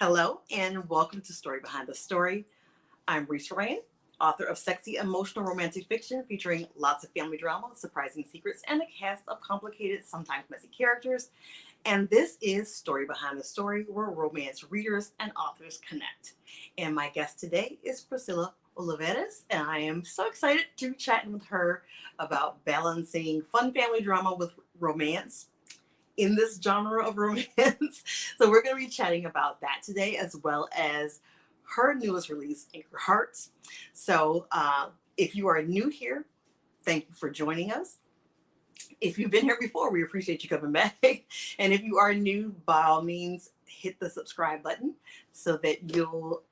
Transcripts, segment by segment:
Hello and welcome to Story Behind the Story. I'm Reese Ryan, author of sexy emotional romantic fiction featuring lots of family drama, surprising secrets, and a cast of complicated, sometimes messy characters. And this is Story Behind the Story, where romance readers and authors connect. And my guest today is Priscilla Oliveras, and I am so excited to be chatting with her about balancing fun family drama with romance in this genre of romance. So we're going to be chatting about that today, as well as her newest release, Anchor Hearts. So if you are new here, thank you for joining us. If you've been here before, we appreciate you coming back. And if you are new, by all means, hit the subscribe button so that you'll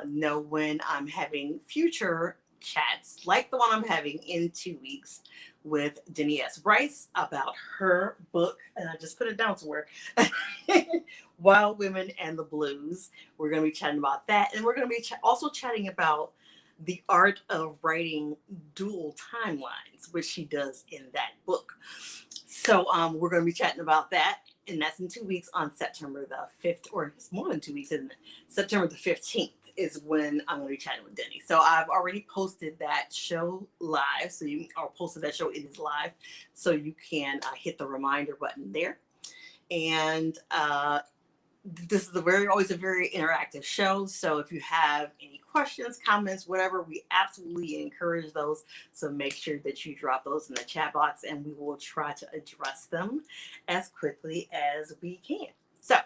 know when I'm having future chats like the one I'm having in 2 weeks with Denny S. Rice about her book, and I just put it down somewhere, Wild Women and the Blues. We're going to be chatting about that, and we're going to be also chatting about the art of writing dual timelines, which she does in that book. So we're going to be chatting about that, and that's in 2 weeks on September the 5th, or it's more than 2 weeks, isn't it? September the 15th is when I'm going to be chatting with Denny. So I've already posted that show live. Posted that show, it is live. So you can hit the reminder button there. And this is always a very interactive show. So if you have any questions, comments, whatever, we absolutely encourage those. So make sure that you drop those in the chat box and we will try to address them as quickly as we can. So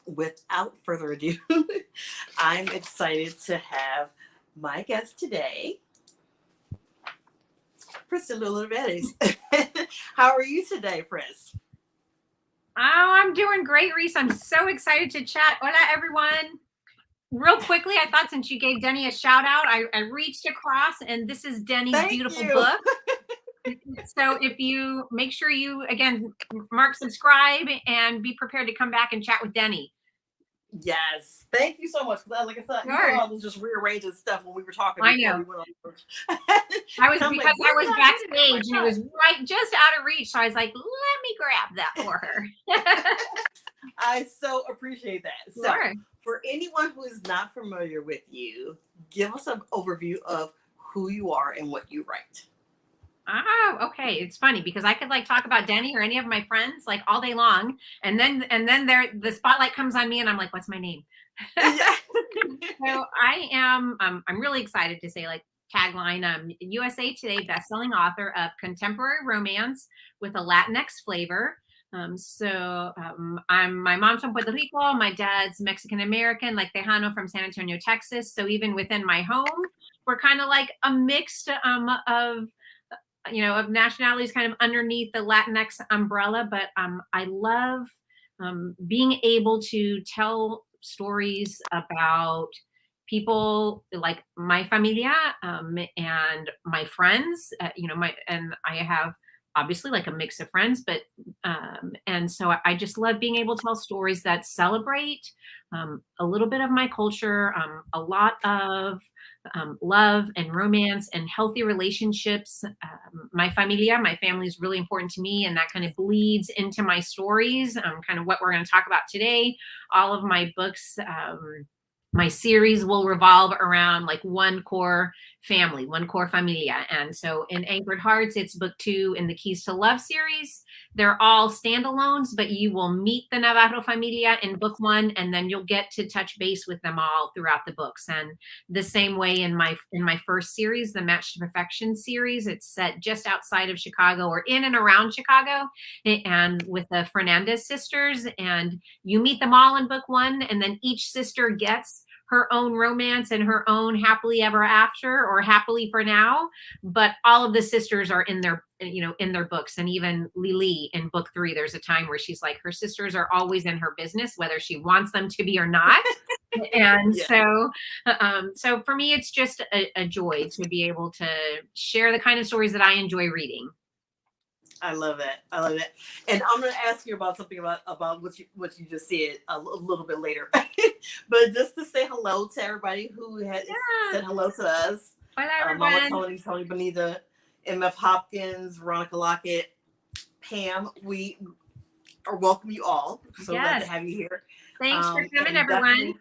without further ado, I'm excited to have my guest today, Priscilla Oliveras. How are you today, Pris? Oh, I'm doing great, Reese. I'm so excited to chat. Hola, everyone. Real quickly, I thought since you gave Denny a shout out, I reached across, and this is Denny's beautiful book. So if you make sure you, again, mark subscribe and be prepared to come back and chat with Denny. Yes, thank you so much. Because like I said, sure. I was just rearranging stuff when we were talking. I know. I was backstage and it was right just out of reach. So I was like, let me grab that for her. I so appreciate that. So for anyone who is not familiar with you, give us an overview of who you are and what you write. Oh, okay. It's funny because I could talk about Denny or any of my friends all day long, and then the spotlight comes on me, and I'm like, "What's my name?" So I am. I'm really excited to say tagline. USA Today bestselling author of contemporary romance with a Latinx flavor. My mom's from Puerto Rico. My dad's Mexican American, like Tejano from San Antonio, Texas. So even within my home, we're kind of like a mix of nationalities kind of underneath the Latinx umbrella. But I love being able to tell stories about people like my familia and my friends, and I have obviously a mix of friends, but and so I just love being able to tell stories that celebrate a little bit of my culture, a lot of love and romance and healthy relationships. My family is really important to me, and that kind of bleeds into my stories, kind of what we're going to talk about today. All of my books, my series will revolve around one core family, one core familia. And so in Anchored Hearts, it's book 2 in the Keys to Love series. They're all standalones, but you will meet the Navarro familia in book 1, and then you'll get to touch base with them all throughout the books. And the same way in my first series, the Match to Perfection series, it's set just outside of Chicago or in and around Chicago, and with the Fernandez sisters, and you meet them all in book 1, and then each sister gets her own romance and her own happily ever after or happily for now, but all of the sisters are in their books. And even Lily in book 3, there's a time where she's like, her sisters are always in her business, whether she wants them to be or not. And so for me, it's just a joy to be able to share the kind of stories that I enjoy reading. I love that. And I'm going to ask you about something about what you just said a little bit later. But just to say hello to everybody who has said hello to us. Mama Tony Bonita, MF Hopkins, Veronica Lockett, Pam. We or welcome you all. So glad Yes. to have you here. Thanks for coming, And everyone.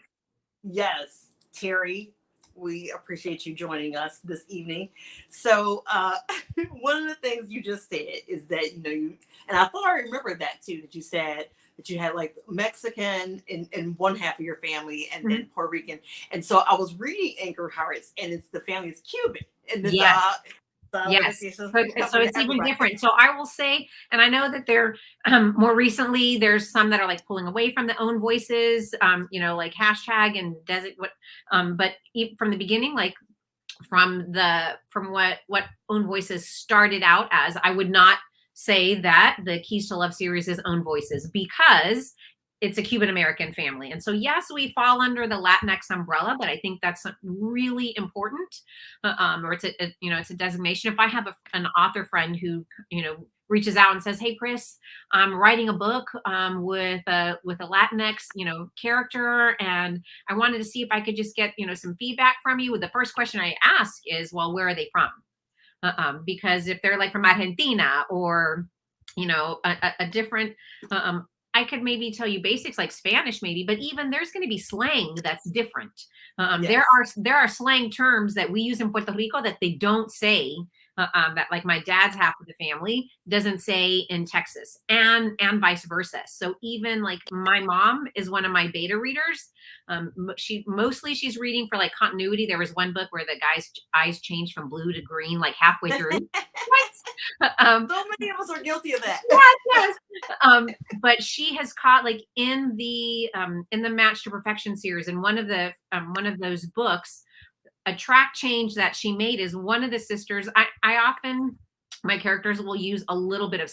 yes, Terry, we appreciate you joining us this evening. So, one of the things you just said is that, and I thought I remembered that too, that you said that you had like Mexican in one half of your family and then Puerto Rican. And so I was reading Anchor Hearts and it's the family is Cuban. And this, Yes. Yes. okay, so So it's even different. So I will say, and I know that there, more recently, there's some that are like pulling away from the own voices, like hashtag and desert what, but from the beginning, like from what own voices started out as, I would not say that the Keys to Love series is own voices because it's a Cuban American family. And so, yes, we fall under the Latinx umbrella, but I think that's really important. Or it's a designation. If I have an author friend who, reaches out and says, "Hey, Pris, I'm writing a book with a Latinx, character, and I wanted to see if I could just get, some feedback from you." The first question I ask is, well, where are they from? Because if they're like from Argentina or, a different, I could maybe tell you basics like Spanish, maybe, but even there's going to be slang that's different. Yes. There are slang terms that we use in Puerto Rico that they don't say. That like my dad's half of the family doesn't say in Texas, and vice versa. So even like my mom is one of my beta readers. She's reading for like continuity. There was one book where the guy's eyes changed from blue to green like halfway through. What? So many of us are guilty of that. Yes. But she has caught like in the Match to Perfection series, in one of those books, a track change that she made is one of the sisters. I often, my characters will use a little bit of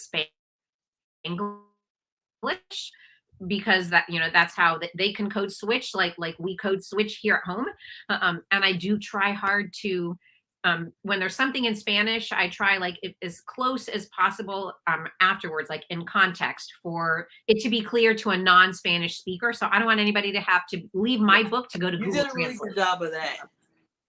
Spanglish because that's how they can code switch like we code switch here at home. And I do try hard to, when there's something in Spanish, I try like as close as possible afterwards, like in context, for it to be clear to a non-Spanish speaker. So I don't want anybody to have to leave my book to go to Google Translate. You did a really good job of that.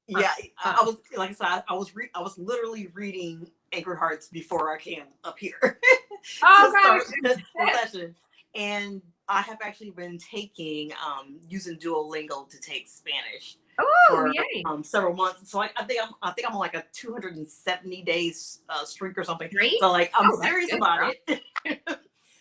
Yeah, I was, like I said, I was literally reading Anchor Hearts before I came up here to start the session, and I have actually been taking using Duolingo to take Spanish for several months. So I think I'm on like a 270 days streak or something. Great. So like I'm serious about it.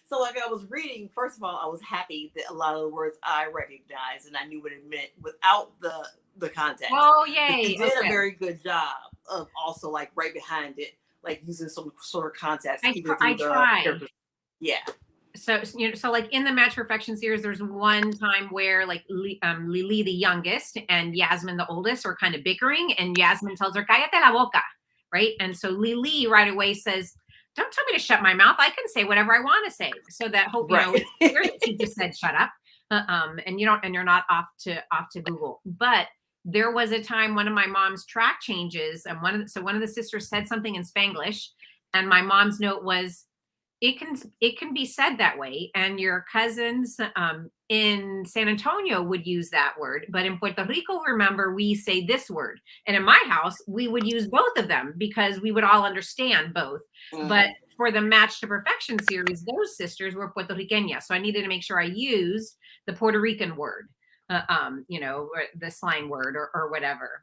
So like I was reading, first of all, I was happy that a lot of the words I recognized and I knew what it meant without the context. Oh, yay. But you did a very good job of also like right behind it, like using some sort of context. I try. Yeah. So, so like in the Match Perfection series, there's one time where like Lily, the youngest, and Yasmin, the oldest, are kind of bickering, and Yasmin tells her, "Cállate la boca," right? And so Lily right away says, "Don't tell me to shut my mouth. I can say whatever I want to say." So that hope, she just said, "Shut up." And you're not off to Google. But there was a time one of my mom's track changes, and one of the sisters said something in Spanglish, and my mom's note was, it can be said that way, and your cousins in San Antonio would use that word, but in Puerto Rico, remember, we say this word, and in my house we would use both of them because we would all understand both. But for the Match to Perfection series, those sisters were Puerto Riqueñas, so I needed to make sure I used the Puerto Rican word, or the slang word or whatever.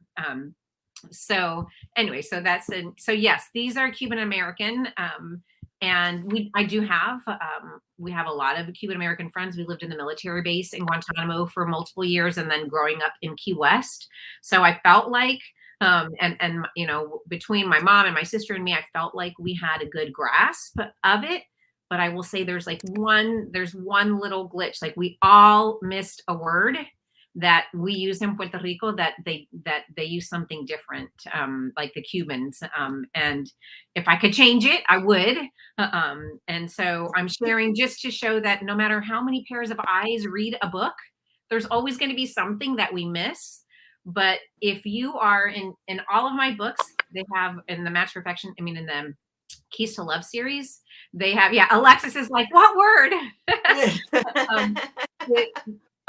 So anyway, so yes, these are Cuban American. And we have a lot of Cuban American friends. We lived in the military base in Guantanamo for multiple years, and then growing up in Key West. So I felt like, and between my mom and my sister and me, I felt like we had a good grasp of it. But I will say there's one little glitch. Like we all missed a word that we use in Puerto Rico that they use something different, like the Cubans. And if I could change it, I would. And so I'm sharing just to show that no matter how many pairs of eyes read a book, there's always going to be something that we miss. But if you are in all of my books, they have in the Match Perfection, in the Keys to Love series, they have, Alexis is like, what word?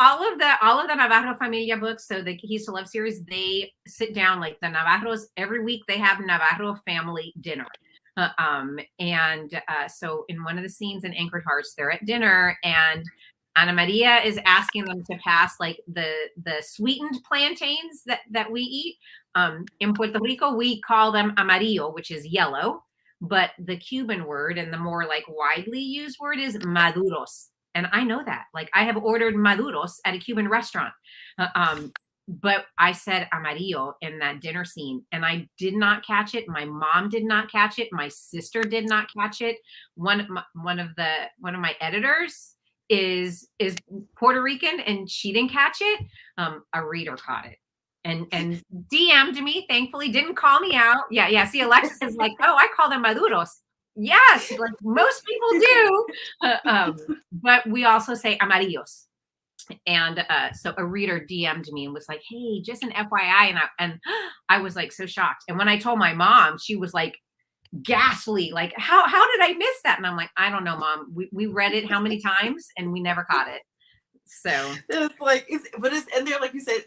All of the Navarro Familia books, so the Keys to Love series, they sit down like the Navarros every week. They have Navarro family dinner. So in one of the scenes in Anchored Hearts, they're at dinner, and Ana Maria is asking them to pass like the sweetened plantains that we eat. In Puerto Rico, we call them amarillo, which is yellow, but the Cuban word and the more like widely used word is maduros. And I know that. Like I have ordered maduros at a Cuban restaurant. But I said amarillo in that dinner scene, and I did not catch it. My mom did not catch it. My sister did not catch it. One of my editors is Puerto Rican, and she didn't catch it. A reader caught it and DM'd me. Thankfully, didn't call me out. Yeah. See, Alexis is like, oh, I call them maduros. Yes, like most people do. But we also say amarillos. And so a reader DM'd me and was like, hey, just an FYI. And I was like so shocked. And when I told my mom, she was like ghastly, like, how did I miss that? And I'm like, I don't know, Mom. We read it how many times and we never caught it. So it's like, and there, like you said,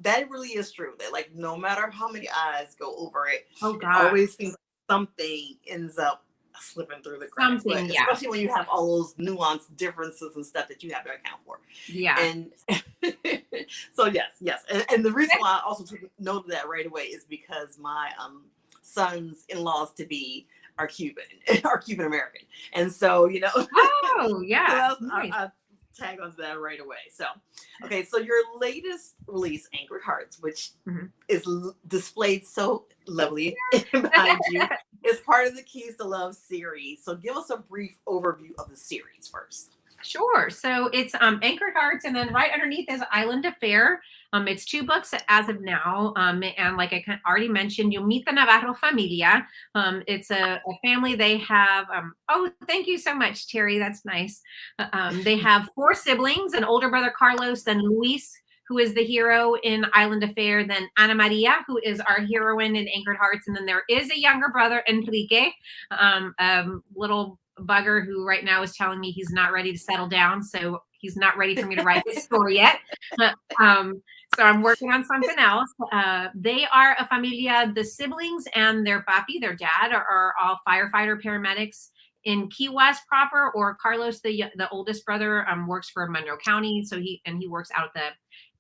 that really is true. That like no matter how many eyes go over it, it always seems something ends up slipping through the cracks. Especially when you have all those nuanced differences and stuff that you have to account for. Yeah. And so yes. And the reason why I also took note of that right away is because my sons in-laws to be are Cuban American. And so, you know. Oh, yeah. So I tag onto that right away. So, okay. So your latest release, Anchored Hearts, which is displayed so lovely behind you, is part of the Keys to Love series. So give us a brief overview of the series first. Sure. So it's Anchored Hearts, and then right underneath is Island Affair. It's 2 books as of now. And like I already mentioned, you'll meet the Navarro familia. It's a family. They have, oh, thank you so much, Terry. That's nice. They have 4 siblings, an older brother, Carlos, then Luis, who is the hero in Island Affair, then Ana Maria, who is our heroine in Anchored Hearts. And then there is a younger brother, Enrique, little bugger who right now is telling me he's not ready to settle down. So he's not ready for me to write this story yet. So I'm working on something else. They are a familia. The siblings and their papi, their dad, are all firefighter paramedics in Key West proper, or Carlos, the oldest brother, works for Monroe County. So he works out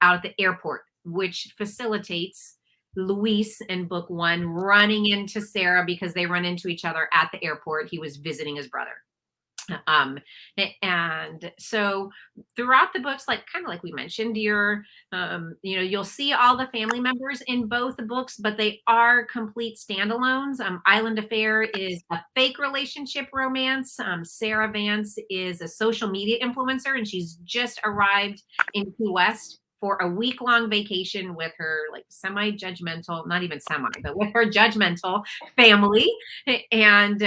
at the airport, which facilitates Luis in book 1 running into Sarah because they run into each other at the airport. He was visiting his brother. And so throughout the books, kind of like we mentioned, you'll see all the family members in both the books, but they are complete standalones. Island Affair is a fake relationship romance. Sarah Vance is a social media influencer, and she's just arrived in Key West for a week-long vacation with her semi-judgmental, not even semi, but with her judgmental family. And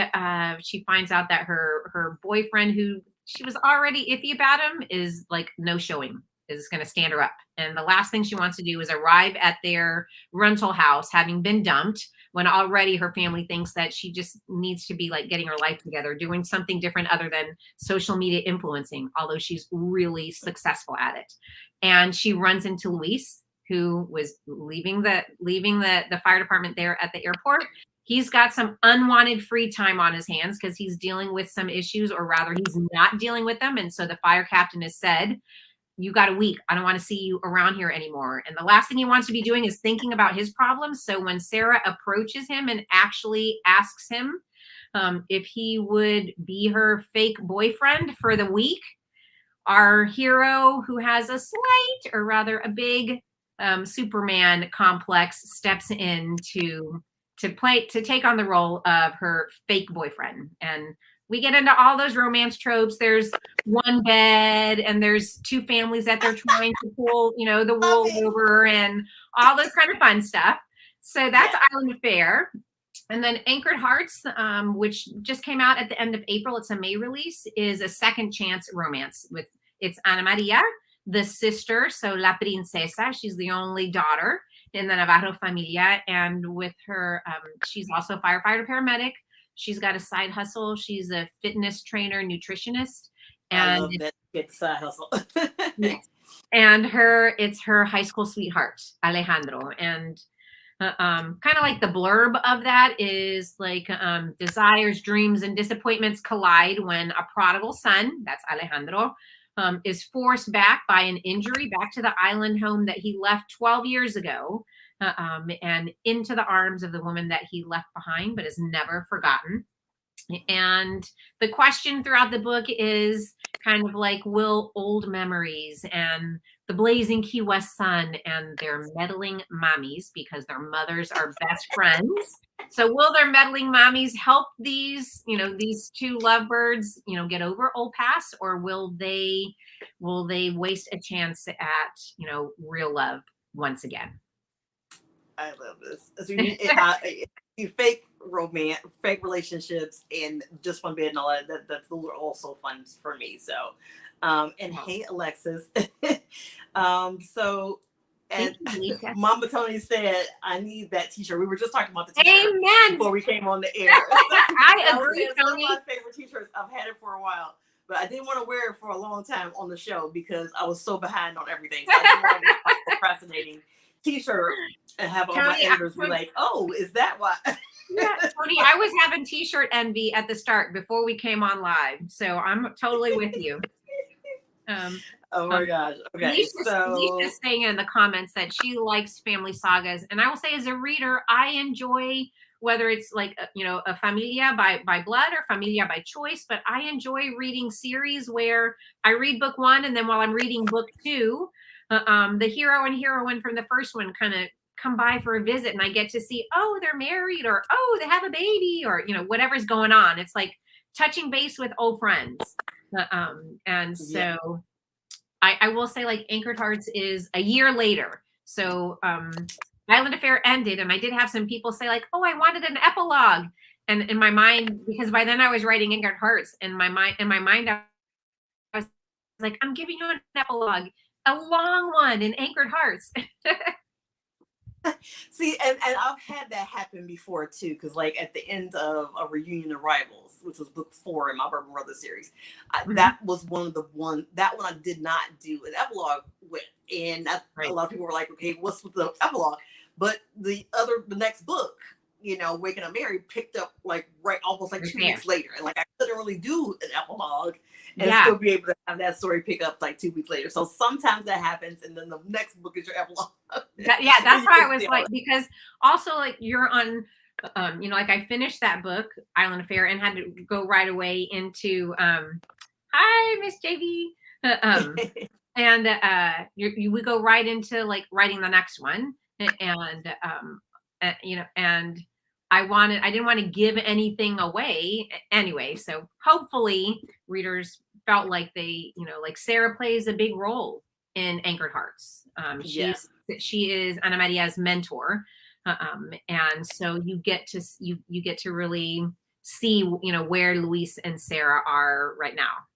she finds out that her boyfriend, who she was already iffy about him, is no showing, is going to stand her up. And the last thing she wants to do is arrive at their rental house, having been dumped, when already her family thinks that she just needs to be getting her life together, doing something different other than social media influencing, although she's really successful at it. And she runs into Luis, who was leaving the fire department there at the airport. He's got some unwanted free time on his hands because he's dealing with some issues, or rather he's not dealing with them. And so the fire captain has said, you got a week. I don't want to see you around here anymore. And the last thing he wants to be doing is thinking about his problems. So when Sarah approaches him and actually asks him if he would be her fake boyfriend for the week, our hero, who has a slight, or rather a big Superman complex, steps in to take on the role of her fake boyfriend. And we get into all those romance tropes. There's one bed, and there's 2 families that they're trying to pull, the wool over, and all this kind of fun stuff. So that's Island Affair. And then Anchored Hearts, which just came out at the end of April, it's a May release, is a second chance romance with, it's Ana Maria, the sister, so La Princesa, she's the only daughter in the Navarro familia. And with her, she's also a firefighter paramedic. She's got a side hustle. She's a fitness trainer, nutritionist. And I love that good side hustle. Yes. And it's her high school sweetheart, Alejandro. And Kind of like the blurb of that is like desires, dreams, and disappointments collide when a prodigal son, that's Alejandro, is forced back by an injury back to the island home that he left 12 years ago, and into the arms of the woman that he left behind but is never forgotten. And the question throughout the book is kind of like, will old memories and the blazing Key West sun and their meddling mommies, because their mothers are best friends. So will their meddling mommies help these, these two lovebirds, get over old past, or will they waste a chance at, real love once again? I love this. So you fake romance, fake relationships, and just one bit and all that. That's also fun for me. So, and hey, Alexis. So, and Mama Tony said, "I need that T-shirt." We were just talking about the T-shirt before we came on the air. I agree, Tony. It's one of my favorite T-shirts. I've had it for a while, but I didn't want to wear it for a long time on the show because I was so behind on everything. So I didn't want to be procrastinating T-shirt and have all my editors be like, "Oh, is that why?" Yeah, Tony, I was having T-shirt envy at the start before we came on live, so I'm totally with you. Oh my gosh. Okay, Alicia's saying in the comments that she likes family sagas, and I will say, as a reader, I enjoy, whether it's like a familia by blood or familia by choice, but I enjoy reading series where I read book one, and then while I'm reading book two, the hero and heroine from the first one kind of come by for a visit, and I get to see, oh, they're married, or oh, they have a baby, or whatever's going on. It's like touching base with old friends. And so I will say, like, Anchored Hearts is a year later. So Island Affair ended, and I did have some people say, like, oh, I wanted an epilogue. And in my mind, because by then I was writing Anchored Hearts, in my mind I was like, I'm giving you an epilogue, a long one in Anchored Hearts. See, and I've had that happen before too, because like at the end of A Reunion of Rivals, which was book 4 in my Bourbon Brothers series, that was that one I did not do an epilogue with, and a lot of people were like, okay, what's with the epilogue? But the next book, Waking Up Mary, picked up like almost like 2 weeks later, and like I couldn't really do an epilogue and still be able to have that story pick up like 2 weeks later. So sometimes that happens, and then the next book is your epilogue. That's what I was like, because also, like, you're on, like, I finished that book, Island Affair, and had to go right away into, hi, Miss JV. And we go right into like writing the next one, and and I didn't want to give anything away anyway. So hopefully readers felt like they, like Sarah plays a big role in Anchored Hearts. She is Ana Maria's mentor. And so you get to really see, where Luis and Sarah are right now.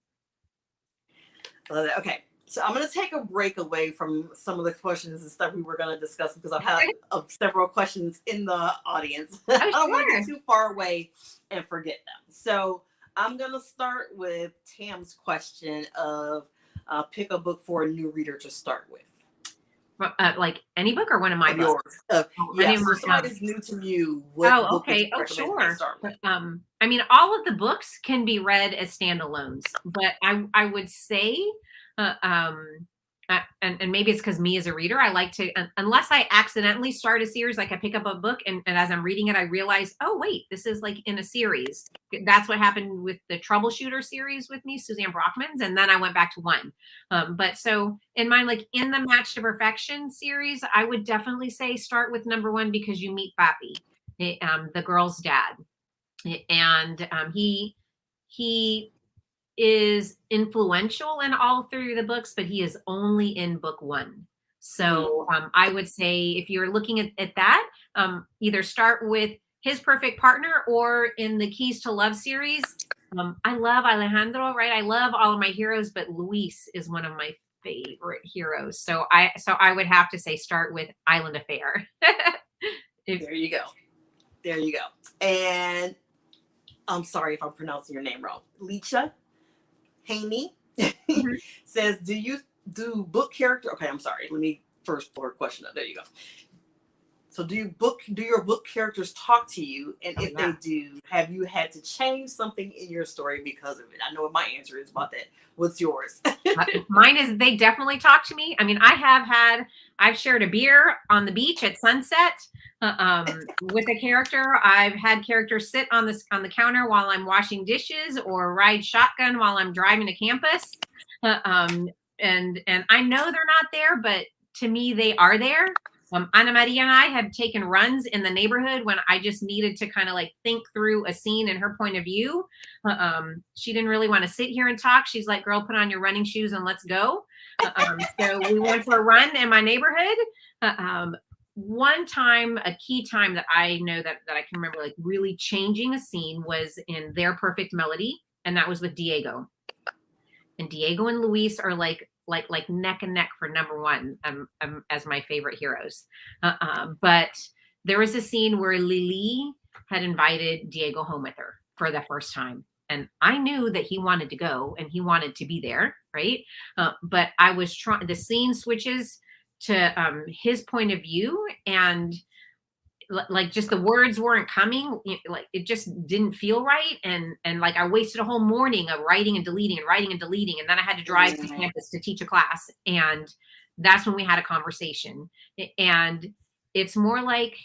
Okay. So I'm going to take a break away from some of the questions and stuff we were going to discuss, because I've had several questions in the audience. I don't want to get too far away and forget them. So I'm going to start with Tam's question of pick a book for a new reader to start with. Like any book or one of my books? Yes, so somebody's new to you. Okay. Oh, sure. I mean, all of the books can be read as standalones, but I would say, and maybe it's because me as a reader, I like to, unless I accidentally start a series, like I pick up a book and as I'm reading it, I realize, oh wait, this is like in a series. That's what happened with the Troubleshooter series with me, Suzanne Brockman's, and then I went back to one. But so in mine, like in the Match to Perfection series, I would definitely say start with number 1, because you meet Papi, the girl's dad, and he is influential in all 3 of the books, but he is only in book 1. So I would say, if you're looking at that, either start with His Perfect Partner, or in the Keys to Love series. I love Alejandro, right? I love all of my heroes, but Luis is one of my favorite heroes. So I would have to say start with Island Affair. There you go. And I'm sorry if I'm pronouncing your name wrong. Leisha Haney says, do you do book character? Okay, I'm sorry. Let me first pull her question up. There you go. So do your book characters talk to you? And Oh, if yeah. they do, have you had to change something in your story because of it? I know what my answer is about that. What's yours? Mine is they definitely talk to me. I mean, I've shared a beer on the beach at sunset with a character. I've had characters sit on the counter while I'm washing dishes or ride shotgun while I'm driving to campus. And I know they're not there, but to me, they are there. Ana Maria and I have taken runs in the neighborhood when I just needed to kind of like think through a scene in her point of view. She didn't really want to sit here and talk. She's like, girl, put on your running shoes and let's go. So we went for a run in my neighborhood. One time, a key time that I know that I can remember like really changing a scene was in Their Perfect Melody. And that was with Diego. And Diego and Luis are like neck and neck for number one as my favorite heroes. But there was a scene where Lily had invited Diego home with her for the first time. And I knew that he wanted to go and he wanted to be there, right? But I was trying, the scene switches to his point of view, and like just the words weren't coming, like it just didn't feel right, and like I wasted a whole morning of writing and deleting, and then I had to drive to campus to teach a class, and that's when we had a conversation. And it's more like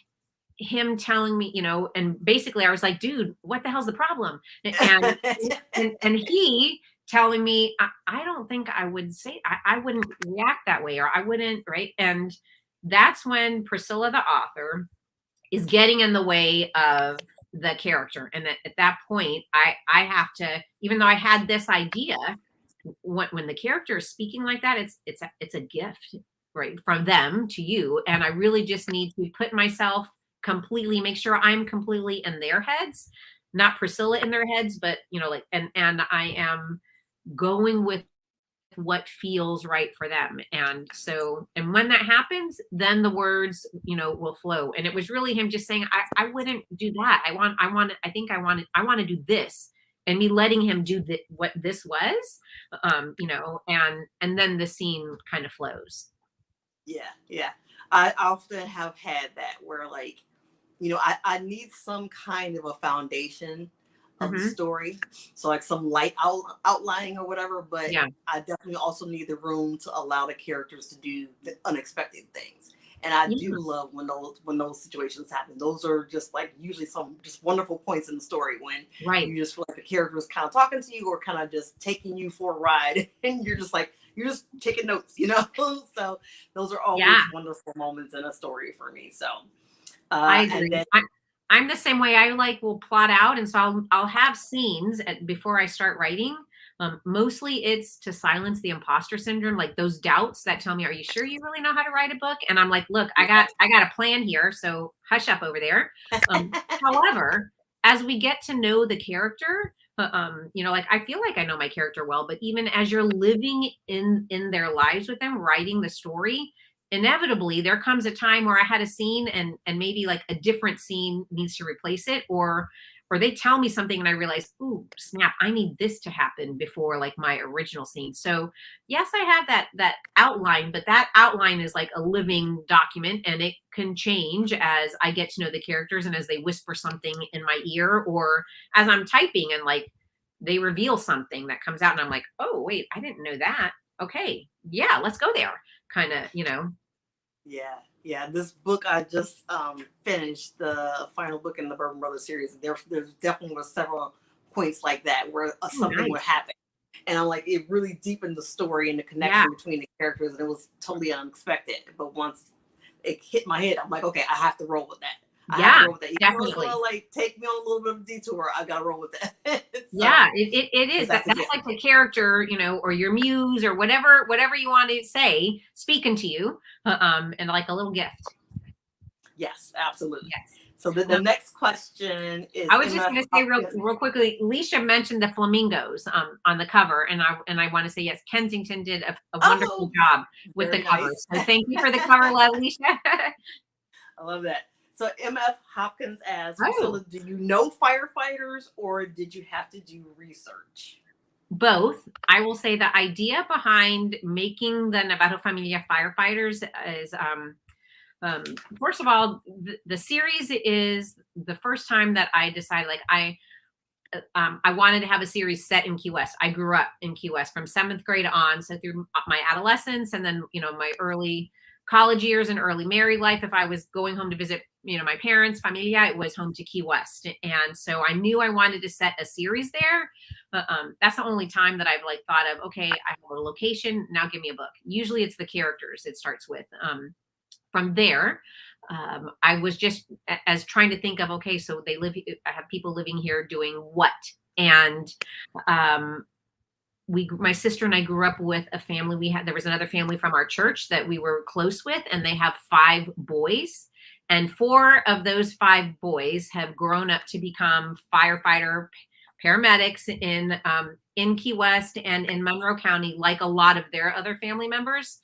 him telling me, and basically I was like, dude, what the hell's the problem? And he telling me, I don't think I would say, I wouldn't react that way, or I wouldn't, right? And that's when Priscilla, the author, is getting in the way of the character. And at that point, I have to, even though I had this idea, when the character is speaking like that, it's a gift, right, from them to you. And I really just need to put myself completely, make sure I'm completely in their heads, not Priscilla in their heads, but and I am going with what feels right for them. And when that happens, then the words, will flow. And it was really him just saying, I wouldn't do that. I want to do this, and me letting him do what this was, and then the scene kind of flows. Yeah. I often have had that where like, I need some kind of a foundation of the story, so like some light outlining or whatever, but yeah. I definitely also need the room to allow the characters to do the unexpected things. And I do love when those situations happen. Those are just like usually some just wonderful points in the story when you just feel like the character is kind of talking to you or kind of just taking you for a ride, and you're just taking notes, So those are always wonderful moments in a story for me. So I agree. And then, I'm the same way. I will plot out, and so I'll have scenes before I start writing. Mostly it's to silence the imposter syndrome, like those doubts that tell me, are you sure you really know how to write a book? And I'm like, look, I got a plan here, so hush up over there. However, as we get to know the character, like I feel like I know my character well, but even as you're living in their lives with them, writing the story, inevitably there comes a time where I had a scene and maybe like a different scene needs to replace it, or they tell me something and I realize, ooh, snap, I need this to happen before like my original scene. So yes, I have that outline, but that outline is like a living document, and it can change as I get to know the characters and as they whisper something in my ear, or as I'm typing and like they reveal something that comes out and I'm like, oh wait, I didn't know that. Okay, yeah, let's go there. Kind of, Yeah. This book I just finished, the final book in the Bourbon Brothers series. There's definitely was several points like that where something would happen, and I'm like, it really deepened the story and the connection between the characters, and it was totally unexpected. But once it hit my head, I'm like, okay, I have to roll with that. I have to roll with that. Definitely. It's gonna like take me on a little bit of a detour, I gotta roll with that. It is. That's like the character, or your muse, or whatever you want to say, speaking to you, and like a little gift. Yes, absolutely. Yes. So the next question is, I was just going to say real quickly, Alicia mentioned the flamingos on the cover, and I want to say, yes, Kensington did a wonderful job with the cover. So thank you for the cover, Alicia. I love that. So MF Hopkins asks, so do you know firefighters, or did you have to do research? Both. I will say the idea behind making the Navarro Familia firefighters is first of all, the series is the first time that I decided like I wanted to have a series set in Key West. I grew up in Key West from 7th grade on. So through my adolescence and then, my early college years and early married life, if I was going home to visit, my parents, familia, it was home to Key West. And so I knew I wanted to set a series there. But that's the only time that I've like thought of, okay, I have a location, now give me a book. Usually it's the characters it starts with. From there, I was just as trying to think of, okay, so I have people living here doing what? And my sister and I grew up with a family. There was another family from our church that we were close with, and they have 5 boys. And 4 of those 5 boys have grown up to become firefighter paramedics in Key West and in Monroe County, like a lot of their other family members.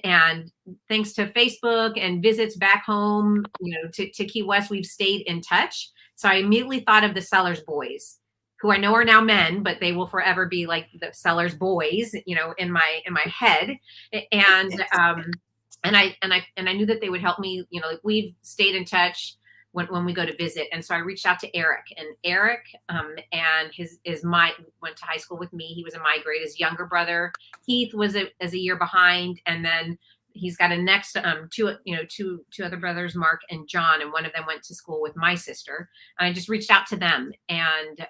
And thanks to Facebook and visits back home, to Key West, we've stayed in touch. So I immediately thought of the Sellers boys, who I know are now men, but they will forever be like the Sellers boys, in my head. And I knew that they would help me. Like we've stayed in touch when we go to visit. And so I reached out to Eric, and Eric and went to high school with me. He was in my grade. His younger brother, Heath, was a year behind. And then he's got a next two other brothers, Mark and John. And one of them went to school with my sister. And I just reached out to them, and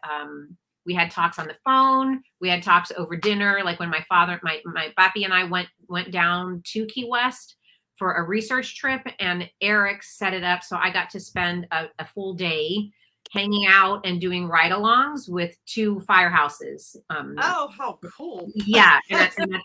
we had talks on the phone. We had talks over dinner. Like when my papi and I went down to Key West for a research trip, and Eric set it up. So I got to spend a full day hanging out and doing ride-alongs with 2 firehouses. Oh, how cool. Yeah. And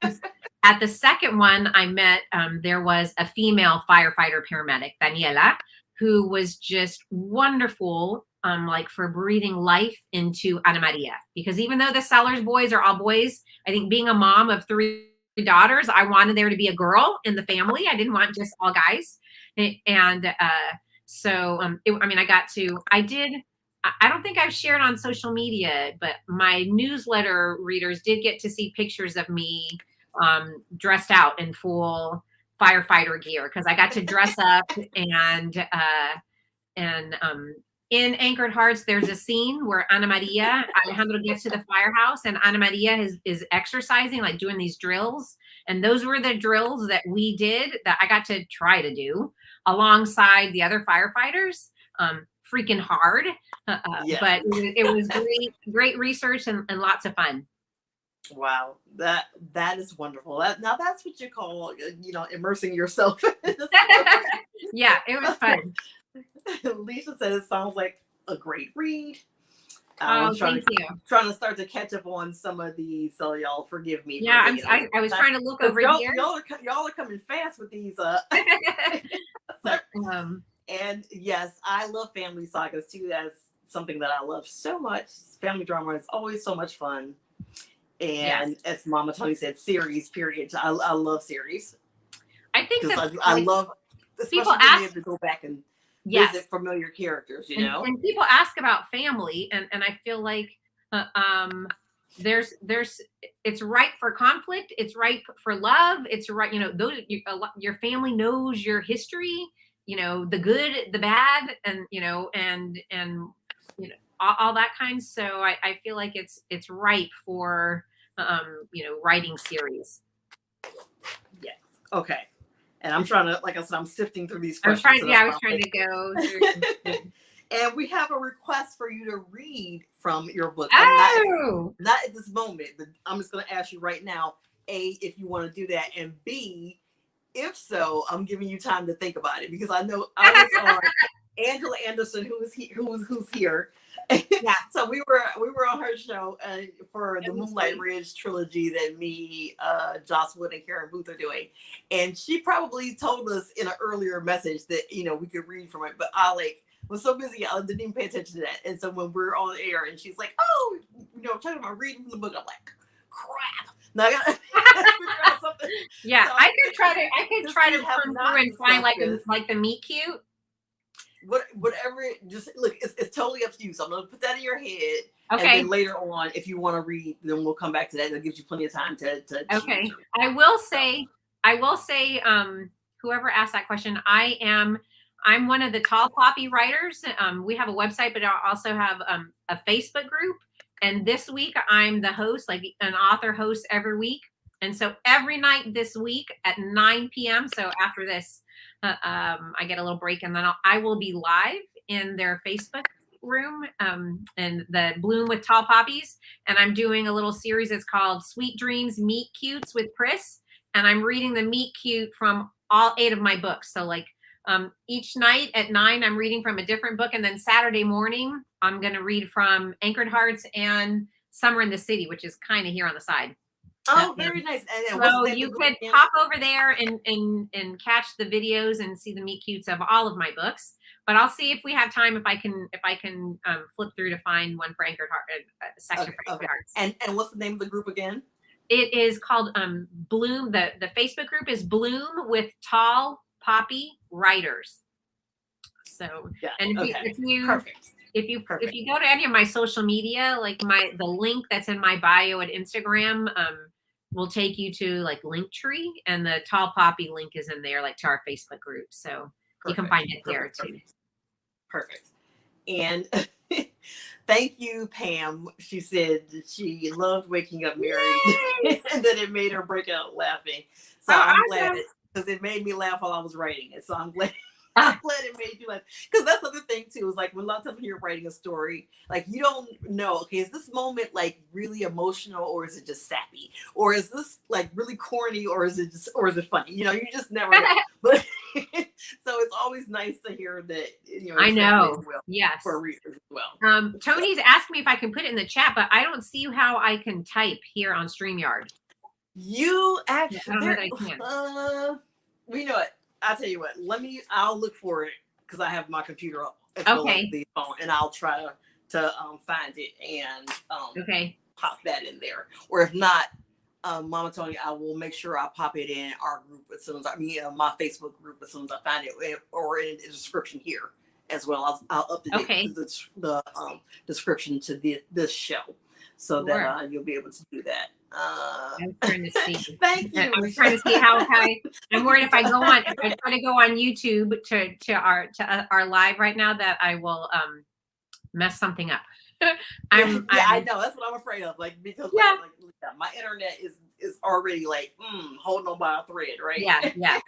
at the second one I met, there was a female firefighter paramedic, Daniela, who was just wonderful, like for breathing life into Ana Maria. Because even though the Sellers boys are all boys, I think being a mom of 3 daughters, I wanted there to be a girl in the family. I didn't want just all guys. And I don't think I've shared on social media, but my newsletter readers did get to see pictures of me dressed out in full firefighter gear, because I got to dress up and in Anchored Hearts, there's a scene where Alejandro gets to the firehouse, and Ana Maria is exercising, like doing these drills. And those were the drills that we did, that I got to try to do alongside the other firefighters. Freaking hard. Yeah. But it was great research and lots of fun. Wow, that is wonderful. Now that's what you call, immersing yourself. Yeah, it was fun. Lisa said it sounds like a great read. Thank you. Trying to start to catch up on some of these, so y'all forgive me. Yeah, I was trying to look over here. Y'all are coming fast with these. And yes, I love family sagas too. That's something that I love so much. Family drama is always so much fun. And as Mama Tony said, series, period. I love series. I think that I love, people especially being able to go back and yes. visit familiar characters, And people ask about family, and I feel like there's it's ripe for conflict, it's ripe for love, it's right, your family knows your history, the good, the bad, and all that kind. So I feel like it's ripe for writing series. Yes. Okay. And I'm trying to, like I said, I'm sifting through these questions. I was trying to go through. And we have a request for you to read from your book. Oh! Not at this moment, but I'm just going to ask you right now, A, if you want to do that, and B, if so, I'm giving you time to think about it, because I know I was on Angela Anderson, who's here. Yeah. So we were on her show for the Moonlight Ridge trilogy that me, Joss Wood, and Karen Booth are doing, and she probably told us in an earlier message that we could read from it, but I was so busy I didn't even pay attention to that. And so when we're on air and she's like, "Oh, talking about reading from the book," I'm like, "Crap!" Now I gotta figure out something. Yeah, so I could try to turn through and find like the meet cute. Whatever, just look, it's totally up to you. So I'm gonna put that in your head. Okay. And then later on, if you want to read, then we'll come back to that. That gives you plenty of time to okay. I will say, whoever asked that question. I'm one of the Tall Poppy writers. We have a website, but I also have a Facebook group. And this week I'm the host, like an author host every week. And so every night this week at 9 p.m. So after this, I get a little break, and then I will be live in their Facebook room, and the Bloom with Tall Poppies. And I'm doing a little series. It's called Sweet Dreams Meet Cutes with Pris. And I'm reading the meet cute from all 8 of my books. So like each night at 9, I'm reading from a different book. And then Saturday morning, I'm going to read from Anchored Hearts and Summer in the City, which is kind of here on the side. Oh, very nice. And so you could pop over there and catch the videos and see the meet cutes of all of my books. But I'll see if we have time, if I can flip through to find one for Anchored Heart, a section for Anchored Hearts. And what's the name of the group again? It is called Bloom. The Facebook group is Bloom with Tall Poppy Writers. So, yeah, and if you go to any of my social media, like the link that's in my bio at Instagram, will take you to like Linktree, and the Tall Poppy link is in there, like to our Facebook group. So you can find it there too. Perfect. And thank you, Pam. She said she loved waking up married and that it made her break out laughing. So I'm glad, because it made me laugh while I was writing it. So I'm glad. I'm glad it made you laugh, because that's the other thing too, is like when a lot of times when you're writing a story, like you don't know, okay, is this moment like really emotional, or is it just sappy, or is this like really corny, or is it funny? You know, you just never know. But so it's always nice to hear that, you know. I know. Well, yes. For readers as well. Tony's asked me if I can put it in the chat, but I don't see how I can type here on StreamYard. You actually, I don't know that I can. We know it. I'll tell you what, I'll look for it, because I have my computer up as well as the phone, and I'll try to find it and pop that in there. Or if not, Mama Tony, I will make sure I pop it in our group as soon as my Facebook group as soon as I find it, or in the description here as well. I'll update the description to this show, so that you'll be able to do that. I'm trying to see. Thank you. I'm trying to see how I'm worried if I try to go on YouTube to our live right now, that I will mess something up. I know, that's what I'm afraid of. Like, because my internet is already like holding on by a thread, right? Yeah.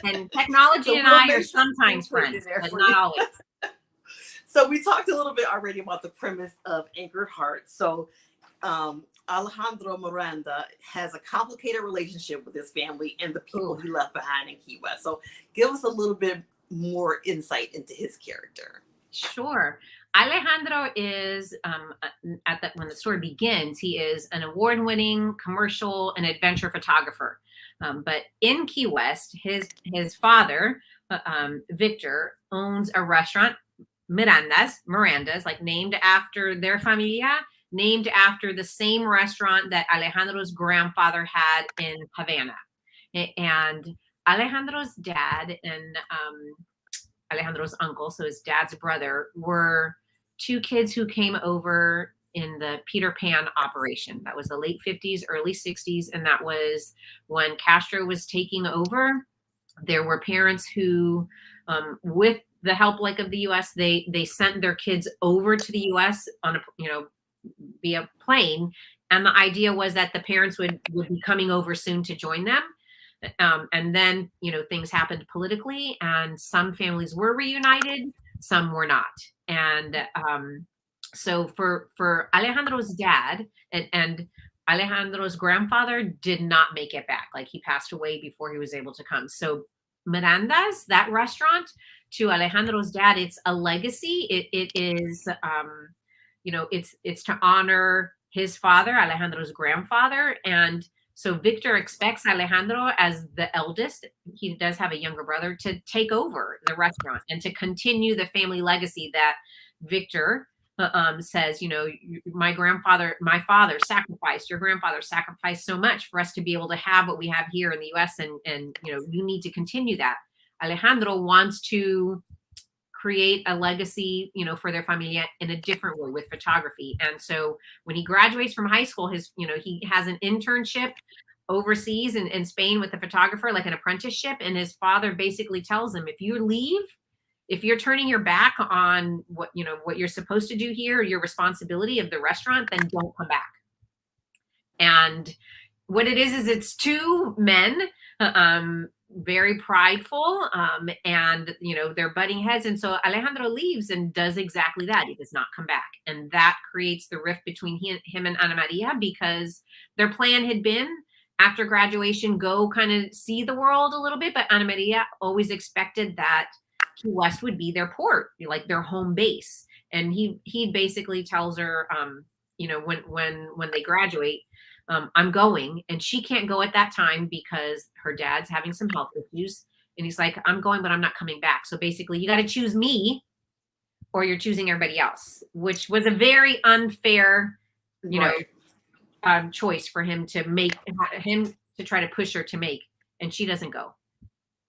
And technology and I are sometimes friends, but not always. So we talked a little bit already about the premise of Anchored Heart. So Alejandro Miranda has a complicated relationship with his family and the people he left behind in Key West. So give us a little bit more insight into his character. Sure. Alejandro is, when the story begins, he is an award-winning commercial and adventure photographer. But in Key West, his father, Victor, owns a restaurant, Miranda's, like named after their familia, named after the same restaurant that Alejandro's grandfather had in Havana. And Alejandro's dad and Alejandro's uncle, so his dad's brother, were 2 kids who came over in the Peter Pan operation. That was the late 50s, early 60s. And that was when Castro was taking over. There were parents who, with the help of the U.S., they sent their kids over to the U.S. on via plane. And the idea was that the parents would be coming over soon to join them. And then, things happened politically, and some families were reunited, some were not. And so for Alejandro's dad and Alejandro's grandfather did not make it back. Like, he passed away before he was able to come. So Miranda's, that restaurant, to Alejandro's dad, it's a legacy. It is, it's to honor his father, Alejandro's grandfather. And so Victor expects Alejandro, as the eldest, he does have a younger brother, to take over the restaurant and to continue the family legacy that Victor says, my father sacrificed, your grandfather sacrificed so much for us to be able to have what we have here in the US. And you need to continue that. Alejandro wants to create a legacy, for their familia in a different way with photography. And so when he graduates from high school, he has an internship overseas in Spain with a photographer, like an apprenticeship. And his father basically tells him, if you leave, if you're turning your back on what, you know, what you're supposed to do here, your responsibility of the restaurant, then don't come back. And what it is it's two men, very prideful, and, you know, they're butting heads. And so Alejandro leaves and does exactly that. He does not come back. And that creates the rift between him and Ana Maria, because their plan had been, after graduation, go kind of see the world a little bit. But Ana Maria always expected that Key West would be their port, like their home base. And he basically tells her, you know, when they graduate, I'm going, and she can't go at that time because her dad's having some health issues. And he's like, I'm going, but I'm not coming back. So basically, you got to choose me, or you're choosing everybody else, which was a very unfair, you know, choice for him to make, him to try to push her to make, and she doesn't go.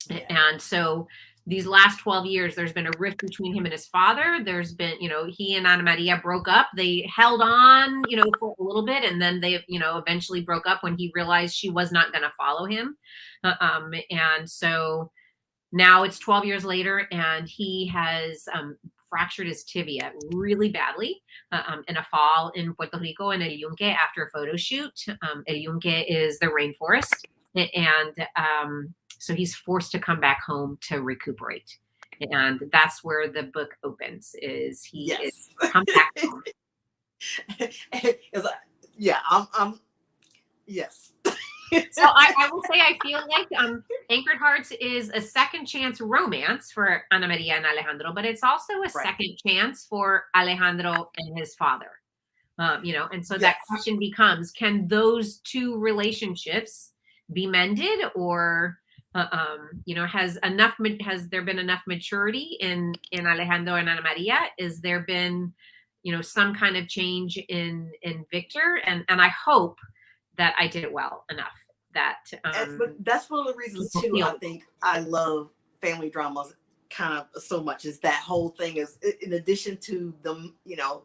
Yeah. And so these last 12 years, there's been a rift between him and his father. There's been, you know, he and Ana Maria broke up. They held on, you know, for a little bit, and then they, you know, eventually broke up when he realized she was not going to follow him. And so now it's 12 years later, and he has fractured his tibia really badly in a fall in Puerto Rico in El Yunque after a photo shoot. El Yunque is the rainforest, and so he's forced to come back home to recuperate. And that's where the book opens, is he is come back home. Yeah, yes. So I will say, I feel like Anchored Hearts is a second chance romance for Ana Maria and Alejandro, but it's also a second chance for Alejandro and his father. You know, and so that question becomes, can those two relationships be mended, or you know, has there been enough maturity in Alejandro and Ana Maria? Is there been, you know, some kind of change in Victor? And I hope that I did it well enough that but that's one of the reasons too, I think I love family dramas kind of so much, is that whole thing is, in addition to them, you know,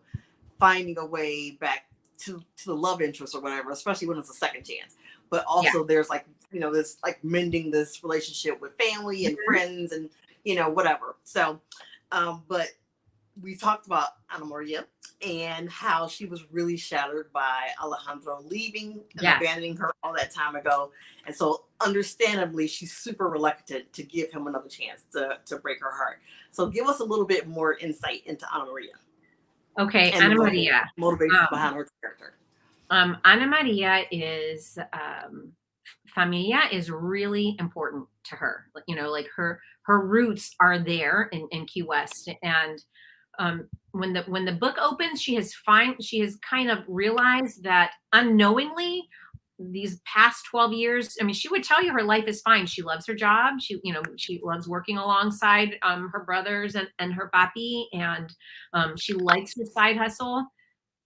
finding a way back to the love interest or whatever, especially when it's a second chance, but also there's like, you know, this like mending this relationship with family and friends and, you know, whatever. So but we talked about Ana Maria and how she was really shattered by Alejandro leaving and abandoning her all that time ago. And so understandably, she's super reluctant to give him another chance to break her heart. So give us a little bit more insight into Ana Maria. Okay, Ana Maria. Motivation behind her character. Ana Maria is, familia is really important to her. You know, like her roots are there in Key West. And when the book opens, she has kind of realized that unknowingly, these past 12 years, I mean, she would tell you her life is fine. She loves her job. She, you know, she loves working alongside her brothers and her papi, and she likes her side hustle.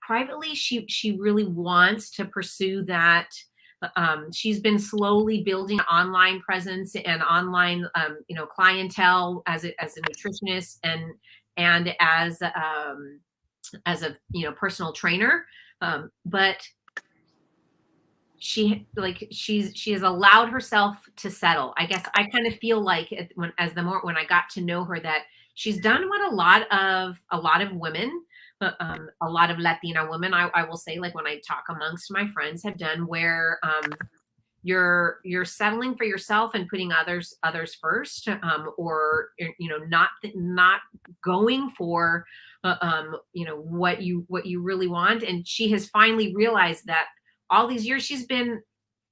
Privately, she really wants to pursue that. She's been slowly building an online presence and online, you know, clientele as a nutritionist and as a, you know, personal trainer. But she has allowed herself to settle. I guess I kind of feel like when I got to know her, that she's done what a lot of women, a lot of Latina women, I will say, like when I talk amongst my friends, have done, where you're settling for yourself and putting others first, or, you know, not going for you know, what you really want. And she has finally realized that all these years she's been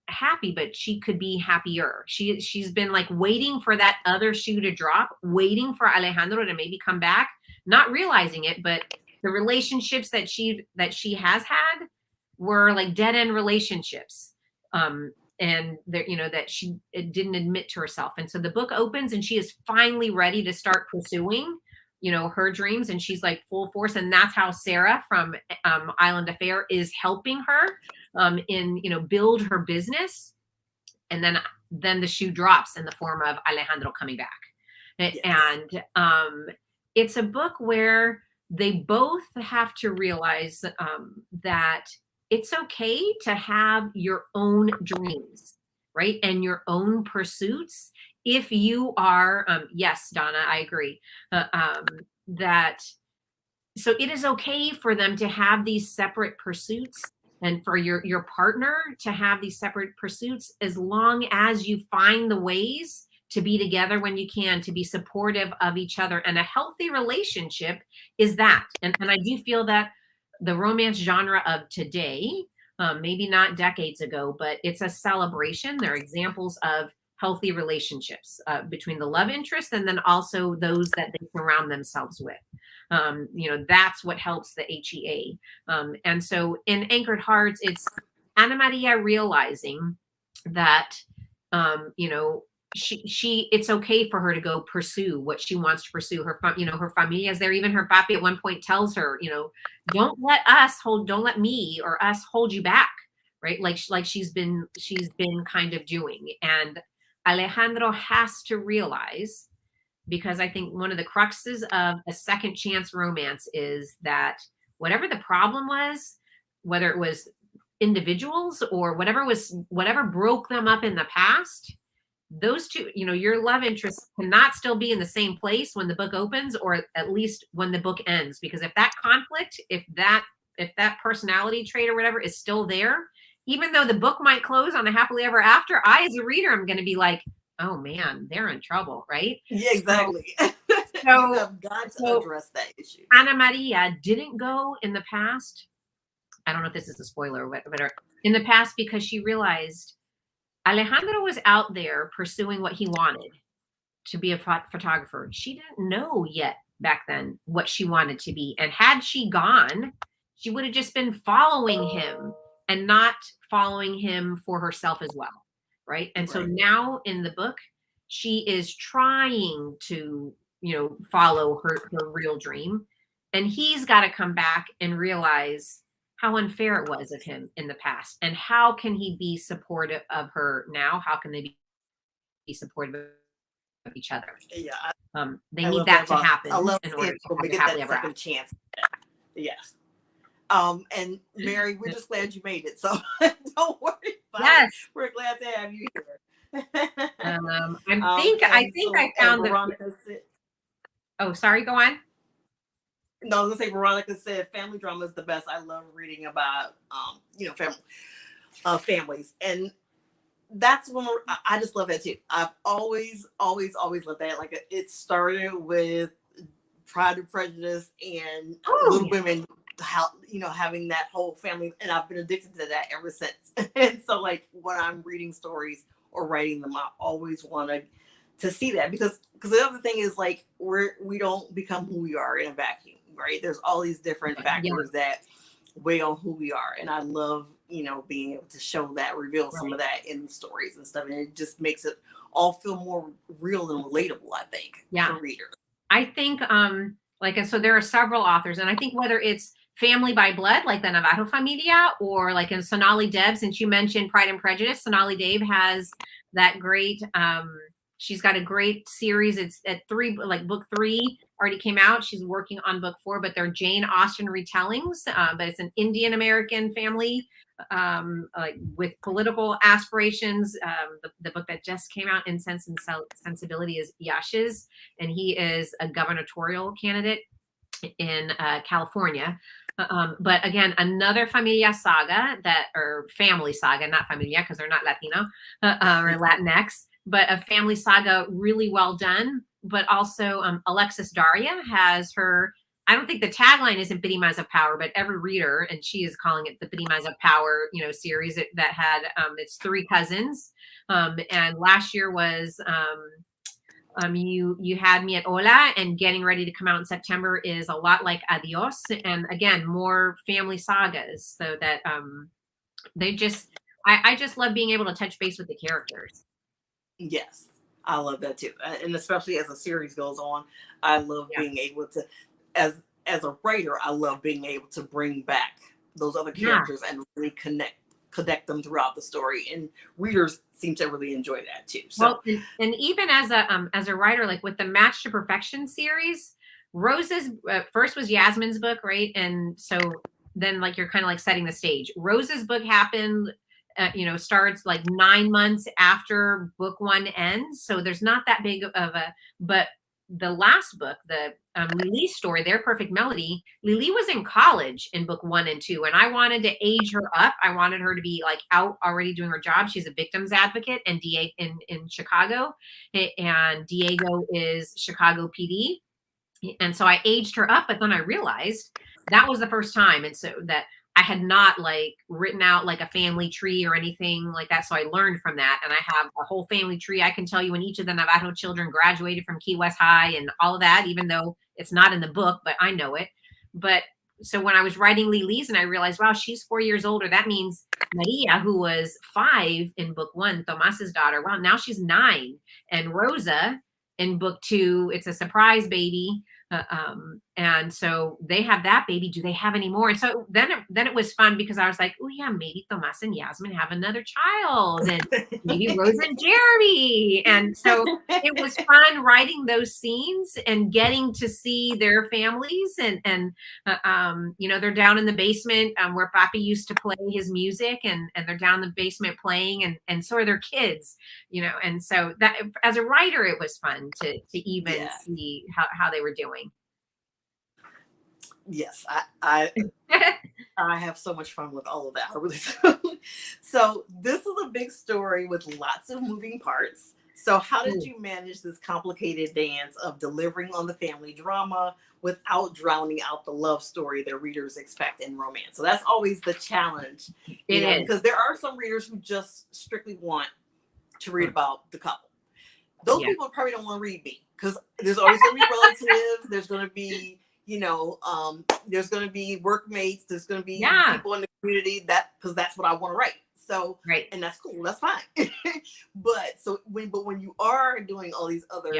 happy, but she could be happier. She's been like waiting for that other shoe to drop, waiting for Alejandro to maybe come back, not realizing it, but the relationships that she has had were like dead end relationships. And there, you know, that she didn't admit to herself. And so the book opens and she is finally ready to start pursuing, you know, her dreams, and she's like full force. And that's how Sarah from Island Affair is helping her in, you know, build her business. And then the shoe drops in the form of Alejandro coming back. Yes. And it's a book where they both have to realize that it's okay to have your own dreams, right? And your own pursuits. If you are, yes, Donna, I agree, that so it is okay for them to have these separate pursuits, and for your partner to have these separate pursuits, as long as you find the ways to be together when you can, to be supportive of each other. And a healthy relationship is that. And I do feel that the romance genre of today, maybe not decades ago, but it's a celebration. There are examples of healthy relationships between the love interest and then also those that they surround themselves with. That's what helps the HEA. And so in Anchored Hearts, it's Ana Maria realizing that, she it's okay for her to go pursue what she wants to pursue. Her familia is there. Even her papi at one point tells her, don't let me or us hold you back, right? Like she's been kind of doing. And Alejandro has to realize, because I think one of the cruxes of a second chance romance is that whatever the problem was, whether it was individuals or whatever broke them up in the past, those two, your love interests cannot still be in the same place when the book opens, or at least when the book ends. Because if that conflict, if that personality trait or whatever is still there, even though the book might close on a happily ever after, I, as a reader, am going to be like, oh man, they're in trouble, right? Yeah, exactly. So you have got to address that issue. Ana Maria didn't go in the past. I don't know if this is a spoiler or whatever. In the past, because she realized Alejandro was out there pursuing what he wanted, to be a photographer. She didn't know yet back then what she wanted to be. And had she gone, she would have just been following him and not following him for herself as well. Right. And so now in the book, she is trying to, follow her real dream. And he's got to come back and realize how unfair it was of him in the past. And how can he be supportive of her now? How can they be supportive of each other? Yeah. They need that to happen. I love in order when we to get have that second chance. Yes. And Mary, we're just glad you made it. So don't worry about it. We're glad to have you here. I think I found Veronica said, oh, sorry, go on. No, I was gonna say Veronica said family drama is the best. I love reading about families, and that's when I just love that too. I've always loved that. Like it started with Pride and Prejudice and Little Women, how having that whole family, and I've been addicted to that ever since. And so like when I'm reading stories or writing them, I always want to see that, because the other thing is like we don't become who we are in a vacuum, right? There's all these different factors that weigh on who we are, and I love being able to show that, reveal some of that in stories and stuff, and it just makes it all feel more real and relatable, I think, for readers. I think so there are several authors, and I think whether it's family by blood like the Navajo Familia, or like in Sonali Deb, since you mentioned Pride and Prejudice, Sonali Deb has that great she's got a great series. It's at book 3 already came out. She's working on book 4, but they're Jane Austen retellings, but it's an Indian American family like with political aspirations. The book that just came out, In Sense and Sensibility, is Yash's, and he is a gubernatorial candidate in California. But again, another familia saga or family saga, not familia because they're not Latino or Latinx, but a family saga, really well done. But also Alexis Daria has her, I don't think the tagline isn't Birimas of Power, but every reader, and she is calling it the Birimas of Power, series that had, it's 3 cousins. And last year was, you had me at Hola, and getting ready to come out in September is a lot like Adios. And again, more family sagas, so that I just love being able to touch base with the characters. Yes, I love that too. And especially as a series goes on, I love being able to, as a writer, I love being able to bring back those other characters and really connect them throughout the story, and readers seem to really enjoy that too. So, well, and even as a writer, like with the Match to Perfection series, Rose's first was Yasmin's book, right? And so then like you're kind of like setting the stage. Rose's book happened, starts like 9 months after book one ends. So there's not that big of a, but the last book, the Lily story, Their Perfect Melody, Lily was in college in book 1 and 2, and I wanted to age her up. I wanted her to be like out already doing her job. She's a victims advocate and DA in Chicago, and Diego is Chicago PD. And so I aged her up, but then I realized that was the first time. And so that I had not like written out like a family tree or anything like that. So I learned from that. And I have a whole family tree. I can tell you when each of the Navajo children graduated from Key West High and all of that, even though it's not in the book, but I know it. But so when I was writing Lily's and I realized, wow, she's 4 years older. That means Maria, who was 5 in book 1, Tomas's daughter, wow, now she's 9. And Rosa in book 2, it's a surprise baby. And so they have that baby. Do they have any more? And so then it was fun because I was like, oh yeah, maybe Tomas and Yasmin have another child, and maybe Rose and Jeremy. And so it was fun writing those scenes and getting to see their families and they're down in the basement where Papi used to play his music, and they're down in the basement playing, and so are their kids, and so that as a writer, it was fun to even see how they were doing. Yes, I have so much fun with all of that. I really do. So this is a big story with lots of moving parts. So how did you manage this complicated dance of delivering on the family drama without drowning out the love story that readers expect in romance? So that's always the challenge. It is. Because there are some readers who just strictly want to read about the couple. Those people probably don't want to read me, because there's always going to be relatives. There's going to be there's going to be workmates. There's going to be people in the community because that's what I want to write. So, and that's cool. That's fine. But when you are doing all these other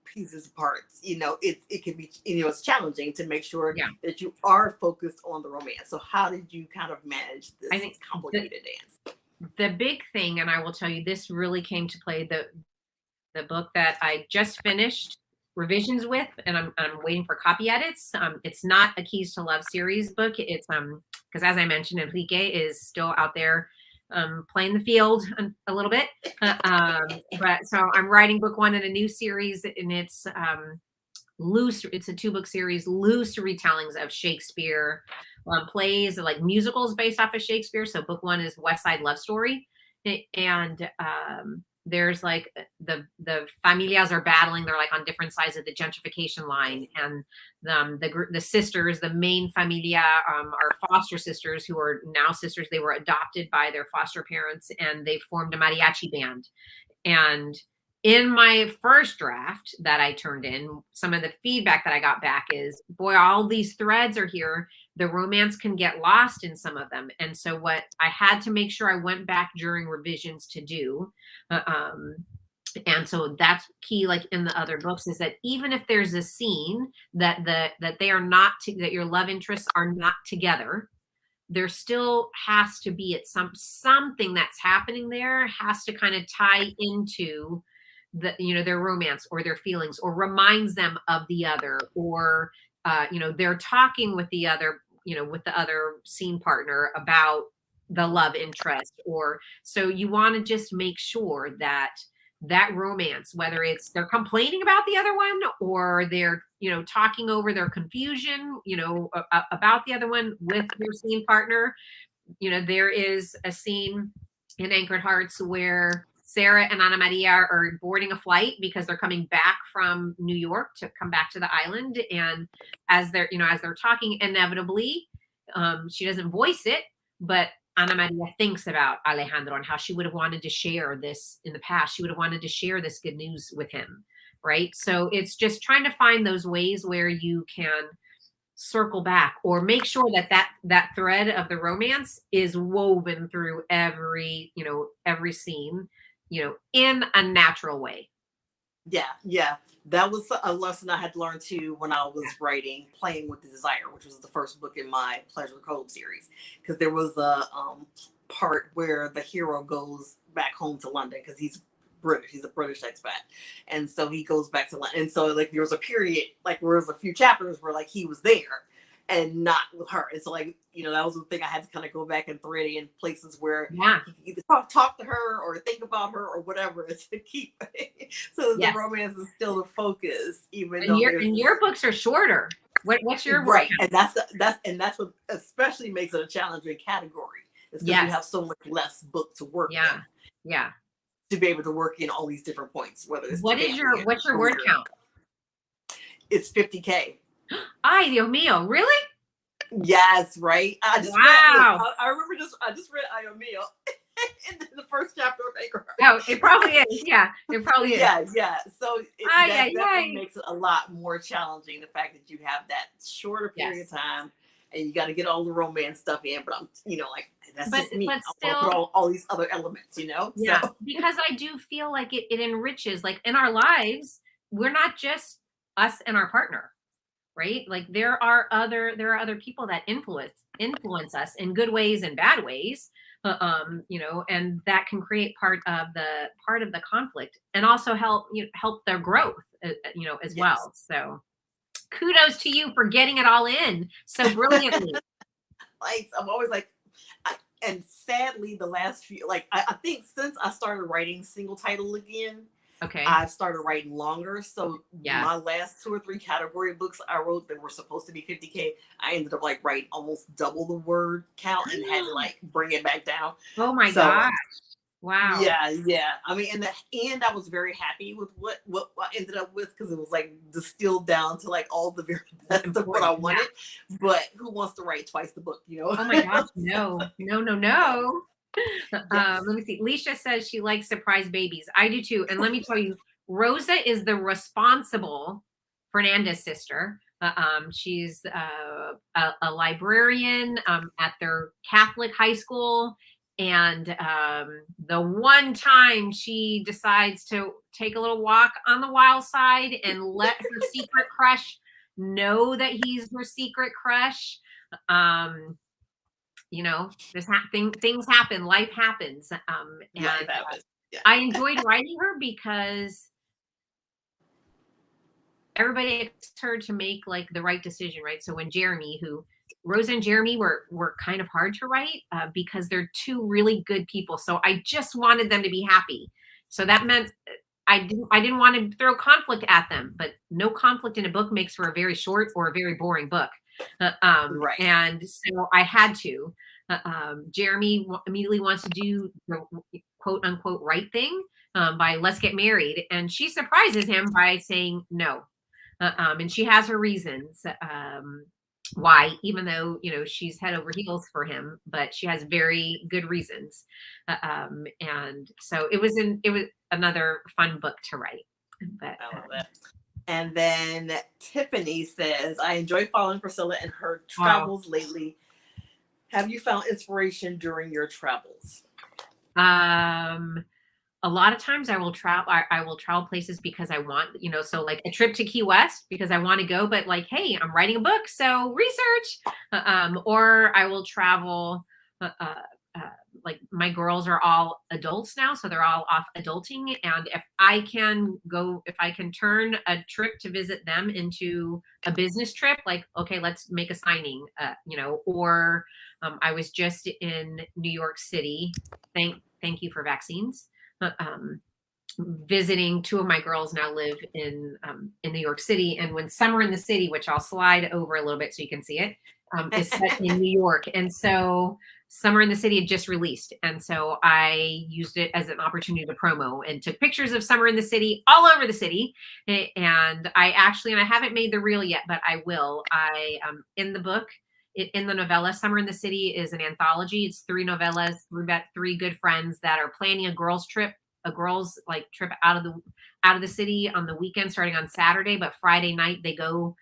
pieces, parts, it can be, it's challenging to make sure that you are focused on the romance. So how did you kind of manage this complicated dance? The big thing, and I will tell you, this really came to play the book that I just finished revisions with, and I'm waiting for copy edits. It's not a Keys to Love series book. It's because as I mentioned, Enrique is still out there playing the field a little bit. But so I'm writing book 1 in a new series, and it's loose. It's a 2-book series, loose retellings of Shakespeare plays, like musicals based off of Shakespeare. So book 1 is West Side Love Story, and there's like the familias are battling. They're like on different sides of the gentrification line, and the sisters, the main familia, are foster sisters who are now sisters. They were adopted by their foster parents, and they formed a mariachi band. And in my first draft that I turned in, some of the feedback that I got back is, boy, all these threads are here. The romance can get lost in some of them. And so what I had to make sure I went back during revisions to do, and so that's key, like in the other books, is that even if there's a scene that they are not, that your love interests are not together, there still has to be something that's happening there has to kind of tie into their romance or their feelings, or reminds them of the other, or they're talking with the other, with the other scene partner about the love interest. Or so you want to just make sure that romance, whether it's they're complaining about the other one, or they're talking over their confusion about the other one with their scene partner. There is a scene in Anchored Hearts where Sarah and Ana Maria are boarding a flight because they're coming back from New York to come back to the island. And as they're talking, inevitably, she doesn't voice it, but Ana Maria thinks about Alejandro and how she would have wanted to share this in the past. She would have wanted to share this good news with him, right? So it's just trying to find those ways where you can circle back, or make sure that thread of the romance is woven through every scene, in a natural way. Yeah. That was a lesson I had learned too when I was writing Playing with the Desire, which was the first book in my Pleasure Cove series. Because there was a part where the hero goes back home to London because he's British. He's a British expat. And so he goes back to London. And so like there was a period, like where there was a few chapters where like he was there. and not with her. It's like, that was the thing I had to kind of go back and thread in places where Yeah. he could either talk to her or think about her or whatever to keep so that Yes. the romance is still the focus, even And though your books are shorter. What's your word right, count? and that's what especially makes it a challenging category. Is because you Yes. have so much less book to work Yeah. in Yeah. to be able to work in all these different points, whether it's What's family your and word career. count? It's 50K. Ay, Dios mío. Really? Yes, right. I just Wow. read. I remember I just read Ay, Dios mío in the first chapter of Anchor. Oh, it probably is. Yeah, it probably is. Yeah. So that definitely Ay. makes it a lot more challenging. The fact that you have that shorter period of time, and you got to get all the romance stuff in. But I'm, like that's just me. But I want to put all these other elements, Yeah, So. because I do feel like it enriches, like in our lives, we're not just us and our partner, right? Like there are other people that influence us in good ways and bad ways. And that can create part of the conflict and also help their growth, as well. So kudos to you for getting it all in so brilliantly. Like I'm always like, and sadly, the last few, like I think since I started writing single title again, Okay. I've started writing longer. So my last 2 or 3 category books I wrote that were supposed to be 50K, I ended up like writing almost double the word count and had to like bring it back down. Oh my gosh. Wow. Yeah. I mean, in the end, I was very happy with what I ended up with because it was like distilled down to like all the very best of what I wanted. Yeah. But who wants to write twice the book, Oh my gosh, no. Yes. Let me see. Leisha says she likes surprise babies. I do too. And let me tell you, Rosa is the responsible Fernandez sister. She's a librarian at their Catholic high school. And the one time she decides to take a little walk on the wild side and let her secret crush know that he's her secret crush. Things happen, life happens. And life happens. Yeah. I enjoyed writing her because everybody expects her to make like the right decision, right? So when Rosa and Jeremy were kind of hard to write because they're 2 really good people. So I just wanted them to be happy. So that meant I didn't want to throw conflict at them, but no conflict in a book makes for a very short or a very boring book. Right. And so I had to. Jeremy immediately wants to do the quote unquote right thing by let's get married. And she surprises him by saying no. And she has her reasons why, even though, she's head over heels for him, but she has very good reasons. And so it was another fun book to write. But, I love that. And then Tiffany says, I enjoy following Priscilla and her travels lately. Have you found inspiration during your travels? A lot of times I will travel. I will travel places because I want, so like a trip to Key West because I want to go, but like, hey, I'm writing a book, so research. Or I will travel. Like my girls are all adults now, so they're all off adulting, and if I can turn a trip to visit them into a business trip, like okay, let's make a signing, or I was just in New York City. Thank you for vaccines. Visiting 2 of my girls now live in New York City, and when Summer in the City, which I'll slide over a little bit so you can see it, is set in New York, and so Summer in the City had just released, and so I used it as an opportunity to promo and took pictures of Summer in the City all over the city. And I haven't made the reel yet, but I will. In the book. In the novella, Summer in the City is an anthology. It's 3 novellas. We've got 3 good friends that are planning a girls trip trip out of the city on the weekend, starting on Saturday. But Friday night they go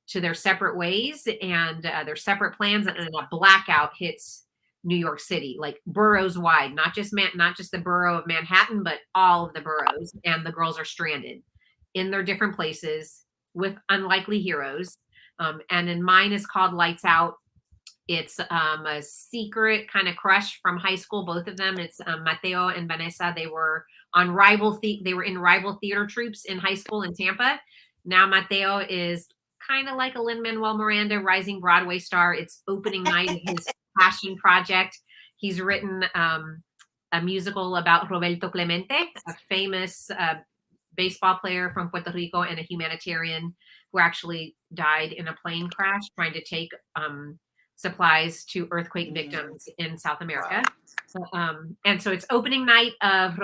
to their separate ways and their separate plans, and a blackout hits New York City, like boroughs wide, not just the borough of Manhattan, but all of the boroughs. And the girls are stranded in their different places with unlikely heroes. And then mine is called Lights Out. It's a secret kind of crush from high school, both of them. It's Mateo and Vanessa. They were in rival theater troupes in high school in Tampa. Now Mateo is kind of like a Lin-Manuel Miranda rising Broadway star. It's opening night of his passion project. He's written a musical about Roberto Clemente, a famous baseball player from Puerto Rico and a humanitarian who actually died in a plane crash trying to take supplies to earthquake victims in South America. Wow. And so it's opening night of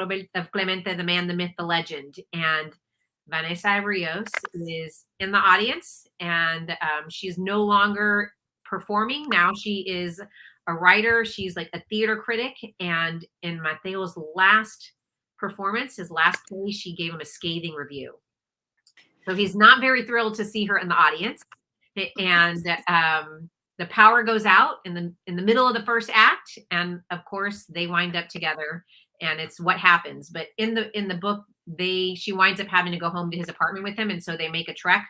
Clemente, the man, the myth, the legend. And Vanessa Rios is in the audience, and she's no longer performing. Now she is a writer. She's like a theater critic. And in Mateo's last performance, his last play, she gave him a scathing review. So he's not very thrilled to see her in the audience. And the power goes out in the middle of the first act, and of course they wind up together, and it's what happens. But in the book, she winds up having to go home to his apartment with him, and so they make a trek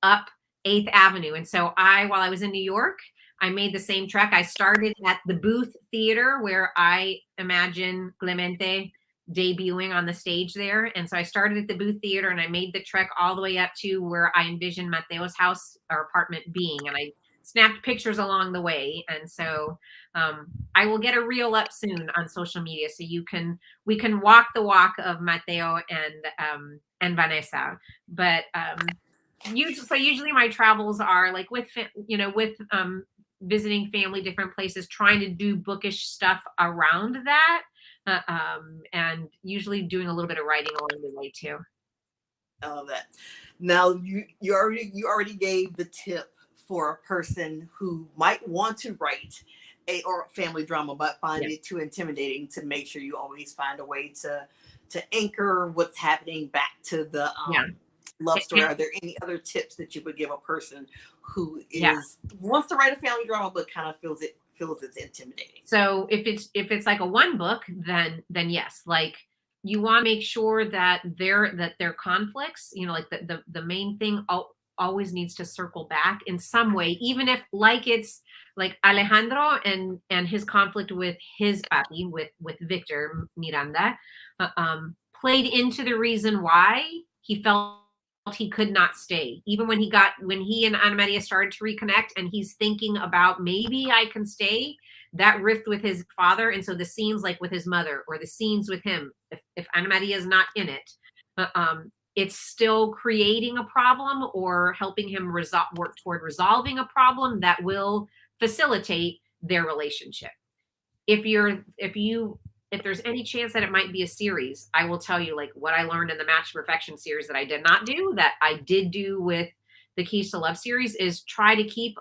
up 8th Avenue. And so while I was in New York, I made the same trek. I started at the Booth Theater, where I imagine Clemente debuting on the stage there. And so I started at the Booth Theater, and I made the trek all the way up to where I envisioned Mateo's house or apartment being. And I snapped pictures along the way. And so I will get a reel up soon on social media, so we can walk the walk of Mateo and Vanessa. But usually my travels are like with visiting family, different places, trying to do bookish stuff around that, and usually doing a little bit of writing along the way too. I love that. Now you already gave the tip for a person who might want to write a family drama but find it too intimidating, to make sure you always find a way to anchor what's happening back to the love story. Are there any other tips that you would give a person who wants to write a family drama but kind of feels it's intimidating? So if it's like a one book, then yes, like you want to make sure that their conflicts, like the main thing always needs to circle back in some way, even if it's like Alejandro and his conflict with his papi, with Victor Miranda, played into the reason why he felt he could not stay. Even when he and Ana Maria started to reconnect, and he's thinking about, maybe I can stay, that rift with his father. And so the scenes like with his mother, or the scenes with him, if Ana Maria is not in it, it's still creating a problem or helping him work toward resolving a problem that will facilitate their relationship. If there's any chance that it might be a series, I will tell you, like, what I learned in the Match to Perfection series that I did not do, that I did do with the Keys to Love series, is try to keep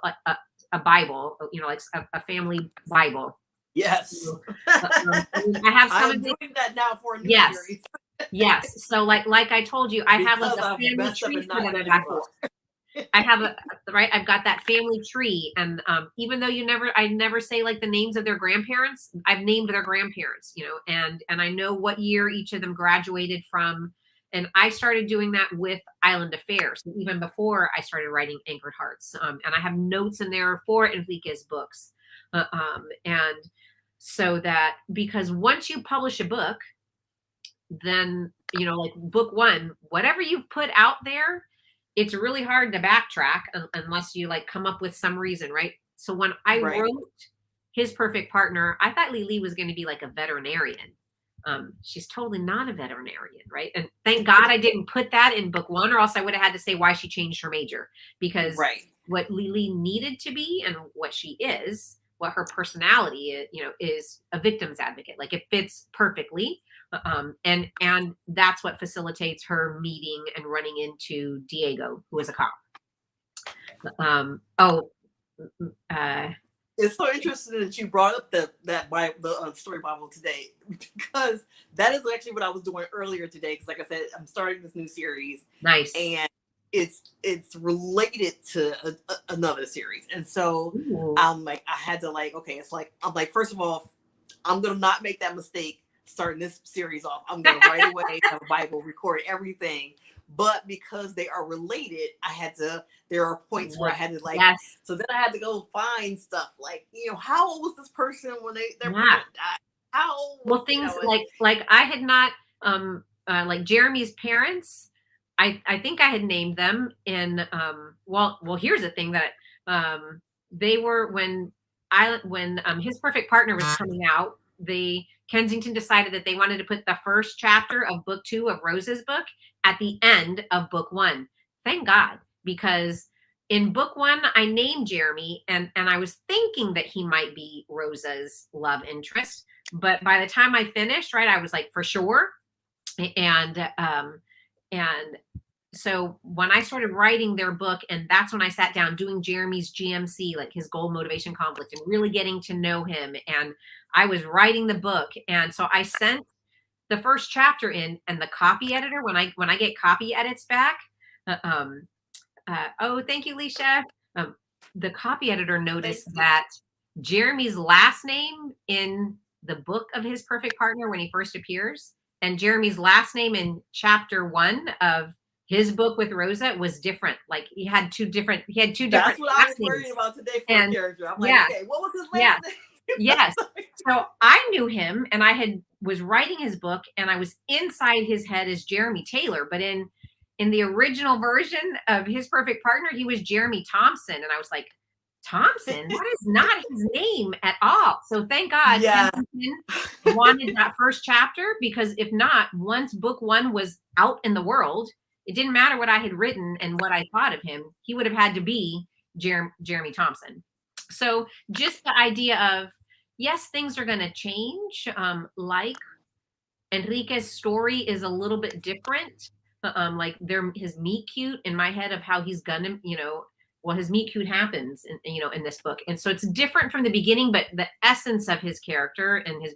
a Bible, like a family Bible. Yes. I have some I'm doing that now for a new series. Yes. So like I told you, I have like a family tree for them. I've got that family tree. And even though I never say like the names of their grandparents, I've named their grandparents, and I know what year each of them graduated from. And I started doing that with Island Affairs, even before I started writing Anchored Hearts. And I have notes in there for Enrique's books. And so that, because once you publish a book, then, like book one, whatever you've put out there, it's really hard to backtrack unless you like come up with some reason, right? So when I wrote His Perfect Partner, I thought Lily was going to be like a veterinarian. She's totally not a veterinarian, right? And thank God I didn't put that in book one, or else I would have had to say why she changed her major, because what Lily needed to be and what she is, what her personality is, is a victim's advocate. Like, it fits perfectly. And that's what facilitates her meeting and running into Diego, who is a cop. It's so interesting that you brought up the story Bible today, because that is actually what I was doing earlier today. Because like I said, I'm starting this new series. Nice. And it's related to another series. And so I'm like, I had to like, okay, I'm like, first of all, I'm going to not make that mistake starting this series off. I'm going to right away have a Bible, record everything. But because they are related, there are points where I had to like, so then I had to go find stuff like, how old was this person when their parent died? How old? Well, things like I had not, like Jeremy's parents I think I had named them in well here's the thing that they were when His Perfect Partner was coming out, the Kensington decided that they wanted to put the first chapter of book 2 of Rose's book at the end of book 1. Thank God, because in book 1 I named Jeremy and I was thinking that he might be Rosa's love interest, but by the time I finished, right, I was like for sure. And so when I started writing their book, and that's when I sat down doing Jeremy's GMC, like his goal, motivation, conflict, and really getting to know him. And I was writing the book. And so I sent the first chapter in, and the copy editor, when I get copy edits back, oh, thank you, Leisha. The copy editor noticed that Jeremy's last name in the book of His Perfect Partner when he first appears, and Jeremy's last name in chapter 1 of his book with Rosa was different. Like he had two different. That's what I was worried about today for a character. I'm like, okay, what was his last name? Yes. So I knew him, and I was writing his book, and I was inside his head as Jeremy Taylor. But in the original version of His Perfect Partner, he was Jeremy Thompson, and I was like, Thompson? That is not his name at all. So thank God Kensington wanted that first chapter, because if not, once book 1 was out in the world, it didn't matter what I had written and what I thought of him. He would have had to be Jeremy Thompson. So just the idea of, yes, things are going to change. Like Enrique's story is a little bit different. Like his meet cute in my head of how he's gonna, his meet cute happens in this book. And so it's different from the beginning, but the essence of his character and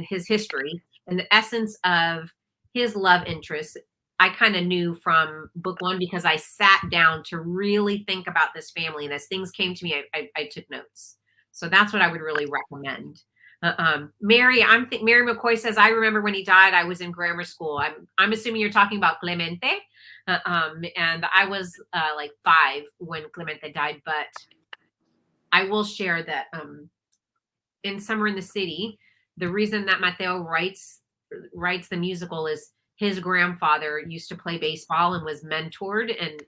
his history and the essence of his love interest, I kind of knew from book 1, because I sat down to really think about this family. And as things came to me, I took notes. So that's what I would really recommend. Mary McCoy says, I remember when he died, I was in grammar school. I'm assuming you're talking about Clemente. And I was like 5 when Clemente died, but I will share that in Summer in the City, the reason that Mateo writes the musical is his grandfather used to play baseball and was mentored and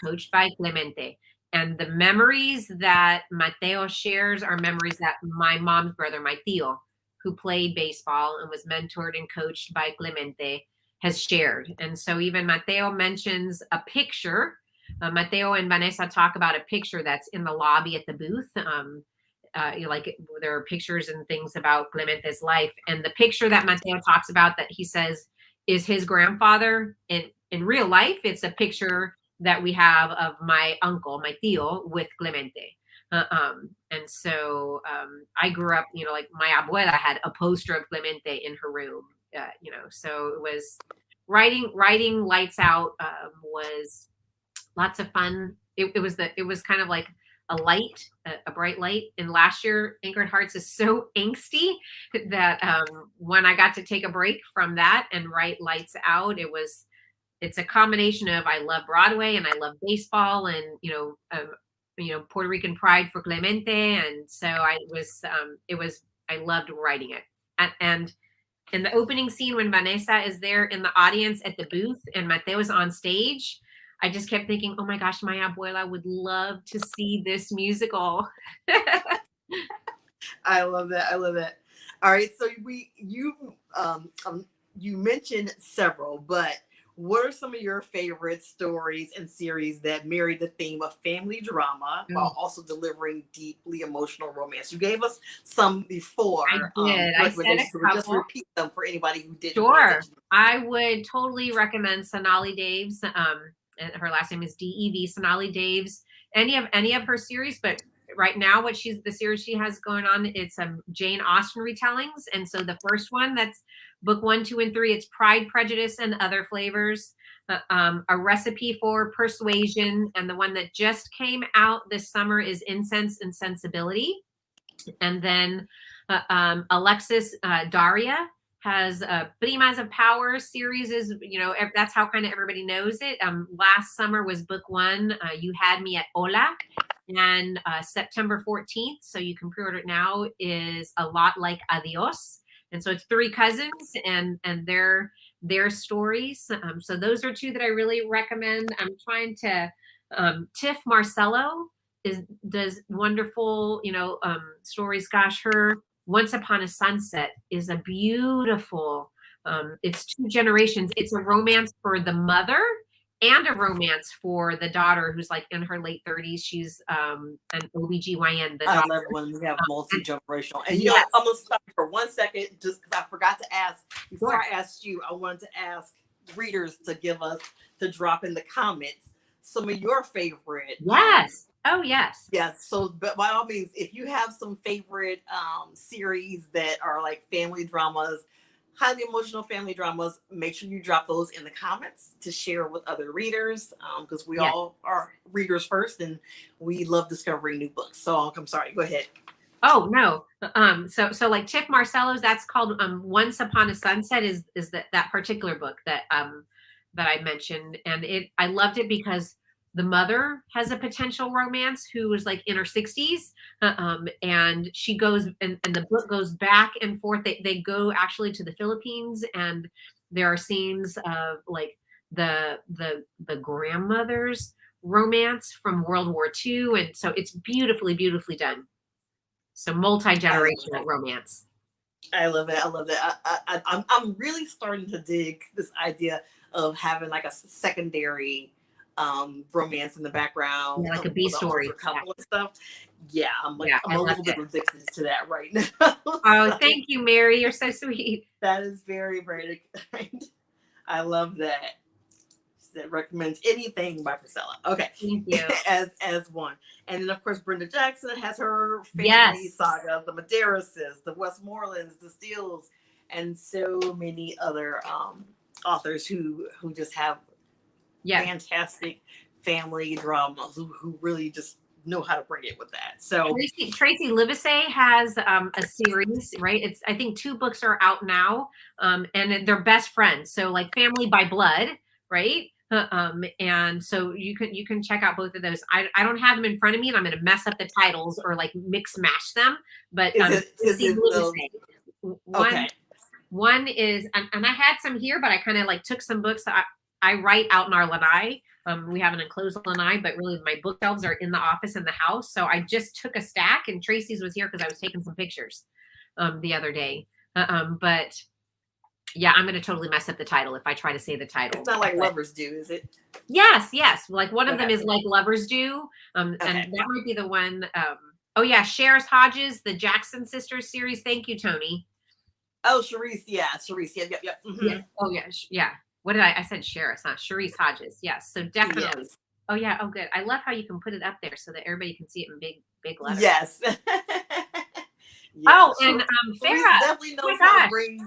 coached by Clemente. And the memories that Mateo shares are memories that my mom's brother, my tío, who played baseball and was mentored and coached by Clemente, has shared. And so even Mateo mentions a picture. Mateo and Vanessa talk about a picture that's in the lobby at the booth. There are pictures and things about Clemente's life. And the picture that Mateo talks about that he says is his grandfather in real life, it's a picture that we have of my uncle, my tío, with Clemente. And so I grew up, like my abuela had a poster of Clemente in her room, so it was writing Lights Out was lots of fun. It was kind of like a bright light. And last year, Anchored Hearts is so angsty that when I got to take a break from that and write Lights Out, it's a combination of I love Broadway and I love baseball and Puerto Rican pride for Clemente, and so I loved writing it. And in the opening scene when Vanessa is there in the audience at the booth and Mateo is on stage, I just kept thinking, oh my gosh, my abuela would love to see this musical. I love that. All right, so you mentioned several, but what are some of your favorite stories and series that marry the theme of family drama while also delivering deeply emotional romance? You gave us some before. I did. I said a couple. Just repeat them for anybody who didn't. Sure. I would totally recommend Sonali Daves. And her last name is DEV, Sonali Daves. Any of her series, but right now the series she has going on, it's Jane Austen retellings. And so the first one, that's book 1, 2, and 3, it's Pride, Prejudice, and Other Flavors, A Recipe for Persuasion. And the one that just came out this summer is Incense and Sensibility. And then Alexis Daria has Primas of Power series, is that's how kind of everybody knows it. Last summer was book 1, You Had Me at Hola, and September 14th, so you can pre-order it now, is A Lot Like Adios. And so it's 3 cousins, and their stories. So those are two that I really recommend. I'm trying to, Tiff Marcello does wonderful, stories. Gosh, her Once Upon a Sunset is a beautiful, it's two generations. It's a romance for the mother and a romance for the daughter, who's like in her late 30s. She's an OBGYN, the I daughter. love when we have multi-generational. And Yes. I'm going to stop for 1 second just because I forgot to ask. Before Sure. I asked you, I wanted to ask readers to drop in the comments some of your favorite. Yes. Oh, yes. Yes. So, but by all means, if you have some favorite series that are like family dramas, highly emotional family dramas, make sure you drop those in the comments to share with other readers, because we all are readers first, and we love discovering new books. So I'm sorry, go ahead. Oh no. So like Tiff Marcello's, that's called Once Upon a Sunset, is that particular book that I mentioned, and I loved it because the mother has a potential romance who is like in her 60s, and she goes and the book goes back and forth. They go actually to the Philippines, and there are scenes of like the grandmother's romance from World War II, and so it's beautifully done. So multi-generational romance. I love it. I love it. I'm really starting to dig this idea of having like a secondary romance in the background, like a B story couple and stuff. Yeah, I'm a little bit addicted to that right now. Oh, thank you, Mary. You're so sweet. That is very, very kind. I love that. That recommends anything by Priscilla. Okay, thank you. as one, and then of course Brenda Jackson has her family sagas, the Madeiras, the Westmorlands, the Steeles, and so many other authors who just have fantastic family dramas who really just know how to bring it with that. So Tracy Livesey has a series, right? I think 2 books are out now, and they're best friends. So like family by blood, right? And so you can check out both of those. I don't have them in front of me, and I'm going to mess up the titles or like mix match them. But one is, and I had some here, but I kind of like took some books that I write out in our lanai. We have an enclosed lanai, but really my bookshelves are in the office in the house. So I just took a stack, and Tracy's was here because I was taking some pictures the other day. But yeah, I'm going to totally mess up the title if I try to say the title. It's not like Lovers Do, is it? Yes. Like one of them is like Lovers Do. And that might be the one. Oh yeah, Sheriff Hodges, the Jackson Sisters series. Thank you, Tony. Oh, Sharice. Yeah. Yep. Mm-hmm. Yeah. Oh yeah. What did I said Sheriff, not Sharice Hodges. Yes. So definitely. Yes. Oh yeah. Oh good. I love how you can put it up there so that everybody can see it in big letters. Yes. Oh, and Farrah definitely knows how to bring.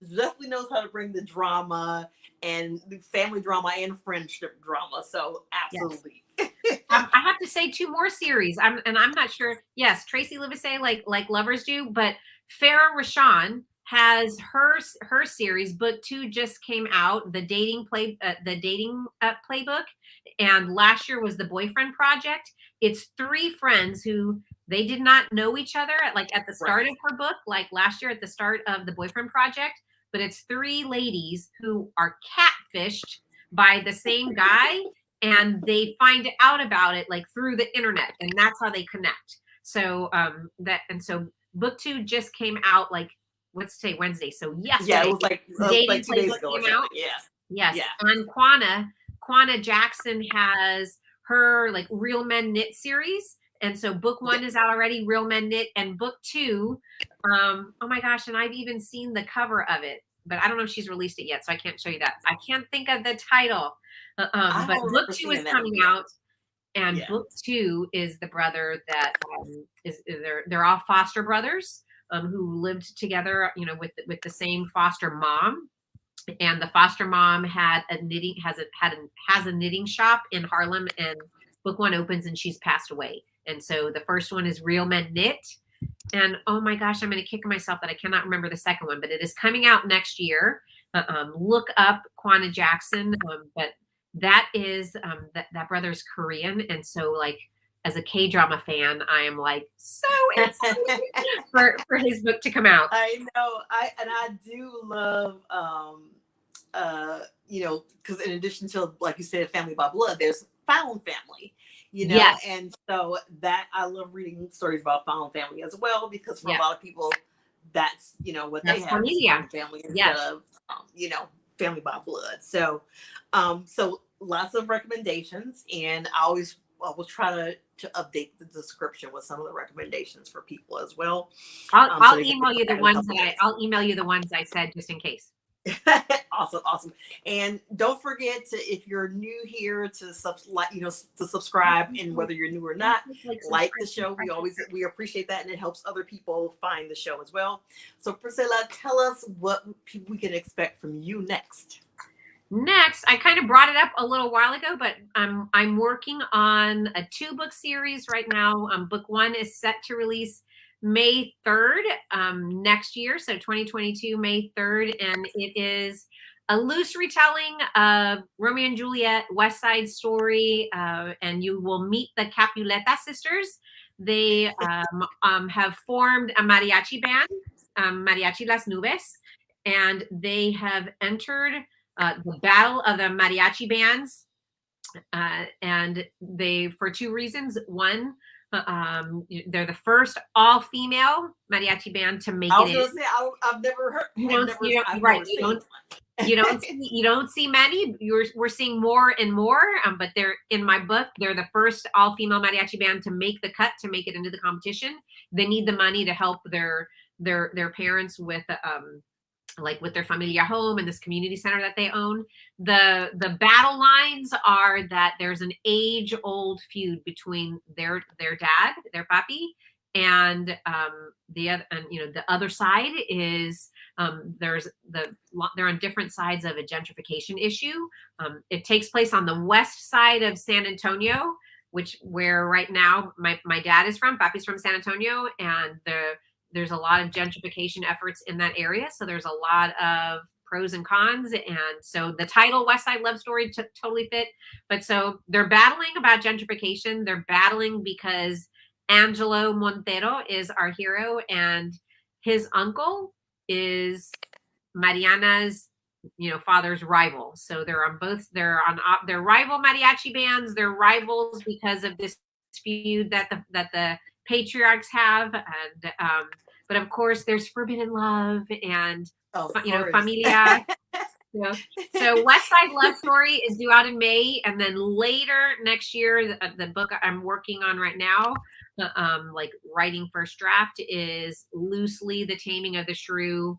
Definitely knows how to bring the drama and the family drama and friendship drama. So absolutely. Yes. I have to say 2 more series. I'm not sure. Yes, Tracy Livesey like Lovers Do, but Farrah Rashan has her series. Book 2 just came out, the dating playbook, and last year was the Boyfriend Project. It's 3 friends who they did not know each other at the start of her book, like last year at the start of the Boyfriend Project. But it's 3 ladies who are catfished by the same guy, and they find out about it like through the internet, and that's how they connect. So so book 2 just came out like what's today, Wednesday. So yesterday, it was like 2 days ago. Came out. Yes. And Quanah Jackson has her like Real Men Knit series. And so book 1 is out already, Real Men Knit, and book 2, oh my gosh, and I've even seen the cover of it, but I don't know if she's released it yet, so I can't show you that. I can't think of the title, but book 2 is coming out, and book 2 is the brother that they're all foster brothers who lived together, with the same foster mom. And the foster mom has a knitting shop in Harlem, and book 1 opens and she's passed away. And so the first one is Real Men Knit. And oh my gosh, I'm going to kick myself that I cannot remember the second one, but it is coming out next year. Look up Quanah Jackson. But that is, that brother's Korean. And so like, as a K-drama fan, I am like so excited for his book to come out. I know. I do love because in addition to, like you said, family by blood, there's found family, Yes. and so that I love reading stories about found family as well, because for a lot of people, that's, what they That's have is familia. found family instead of, family by blood. So, so lots of recommendations, and I will try to update the description with some of the recommendations for people as well. I'll email you the ones I'll email you the ones I said just in case. Awesome. And don't forget to, if you're new here, to subscribe, and whether you're new or not, like the show. We appreciate that, and it helps other people find the show as well. So Priscilla, tell us what we can expect from you next. Next, I kind of brought it up a little while ago, but I'm working on a 2-book series right now. Book 1 is set to release May 3rd next year, so 2022, May 3rd, and it is a loose retelling of Romeo and Juliet, West Side Story, and you will meet the Capuleta sisters. They have formed a mariachi band, Mariachi Las Nubes, and they have entered the battle of the mariachi bands, and they, for 2 reasons. One, they're the first all-female mariachi band to make it. I was going to say, I've never heard. You don't see many. We're seeing more and more. But they're, in my book, they're the first all-female mariachi band to make the cut, to make it into the competition. They need the money to help their parents with with their familia home and this community center that they own. The battle lines are that there's an age-old feud between their dad, their papi, and the other side is they're on different sides of a gentrification issue. It takes place on the west side of San Antonio, where right now my dad is from. Papi's from San Antonio, and there's a lot of gentrification efforts in that area. So there's a lot of pros and cons. And so the title, West Side Love Story, totally fit. But so they're battling about gentrification. They're battling because Angelo Montero is our hero, and his uncle is Mariana's, father's rival. So they're rival mariachi bands. They're rivals because of this feud that the patriarchs have, and but of course there's forbidden love and familia. So West Side Love Story is due out in May, and then later next year, the book I'm working on right now, writing first draft, is loosely The Taming of the Shrew,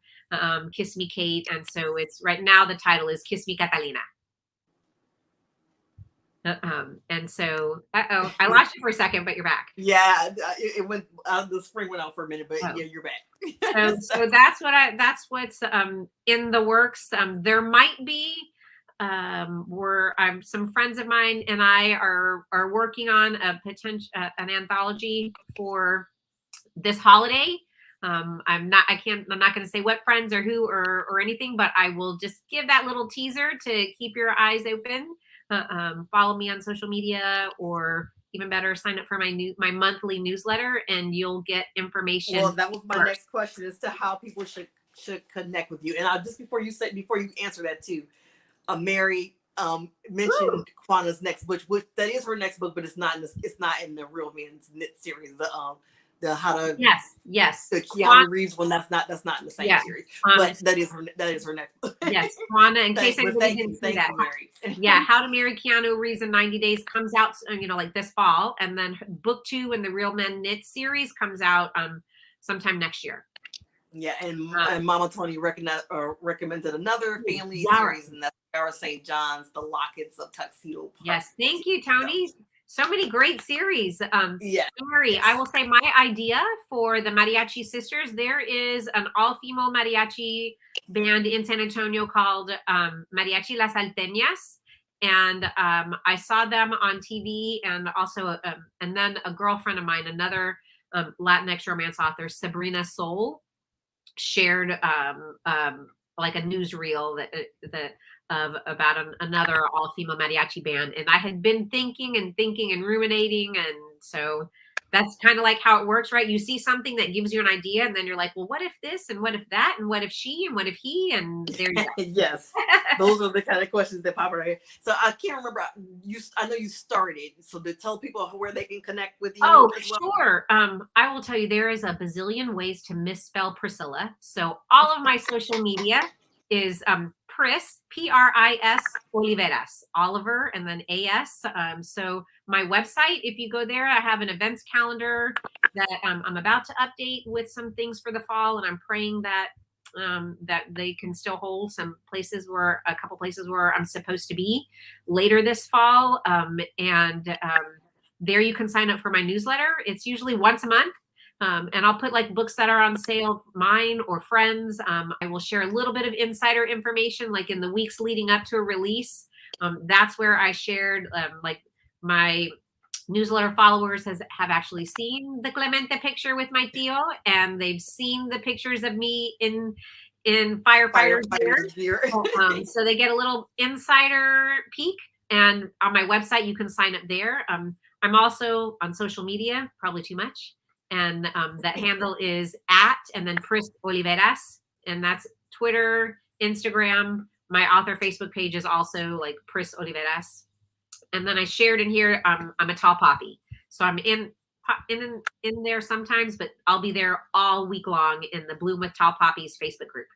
Kiss Me Kate, and so it's right now the title is Kiss Me Catalina. And so, I lost you for a second, but you're back. Yeah, it went. The spring went out for a minute, but yeah, you're back. So that's what's in the works. There might be some friends of mine and I are working on a potential an anthology for this holiday. I'm not going to say what friends or who or anything, but I will just give that little teaser to keep your eyes open. Follow me on social media, or even better, sign up for my monthly newsletter, and you'll get information. Well, that was my next question, as to how people should connect with you. And just before you answer that too, Mary mentioned Quanna's next book, which that is her next book, but it's not in the Real Men's Knit series. The how to yes the Keanu Reeves one, that's not in the same series, but that is her next book. Yes, Quanna. In case anybody didn't see that, Mary. How to Marry Keanu Reeves in 90 Days comes out, this fall, and then book 2 in the Real Men Knit series comes out sometime next year. Yeah, and Mama Tony recommended another family series, and that's Sarah St. John's, The Lockets of Tuxedo Park. Yes, thank you, Tony. So many great series. Mary, yes. I will say my idea for the Mariachi Sisters, there is an all-female mariachi band in San Antonio called Mariachi Las Alteñas. And I saw them on TV, and also, and then a girlfriend of mine, another Latinx romance author, Sabrina Soul, shared like a newsreel about another all-female mariachi band, and I had been thinking and ruminating, and so That's kind of like how it works, right? You see something that gives you an idea, and then you're like, well, what if this, and what if that, and what if she, and what if he, and there you go. Yes, those are the kind of questions that pop right here. So I can't remember you. I know you started, so to tell people where they can connect with you. Oh, as well. sure. I will tell you, there is a bazillion ways to misspell Priscilla. So all of my social media is P-R-I-S Oliveras, Oliver, and then A-S. So my website, if you go there, I have an events calendar that I'm about to update with some things for the fall, and I'm praying that that they can still hold some places where a couple places where I'm supposed to be later this fall. There you can sign up for my newsletter. It's usually once a month. And I'll put like books that are on sale, mine or friends. I will share a little bit of insider information, like in the weeks leading up to a release. That's where I shared like my newsletter followers have actually seen the Clemente picture with my tío, and they've seen the pictures of me in firefighter gear. So they get a little insider peek. And on my website, you can sign up there. I'm also on social media, probably too much. And that handle is and then Pris Oliveras. And that's Twitter, Instagram. My author Facebook page is also like Pris Oliveras. And then I shared in here, I'm a tall poppy. So I'm in there sometimes, but I'll be there all week long in the Bloom with Tall Poppies Facebook group.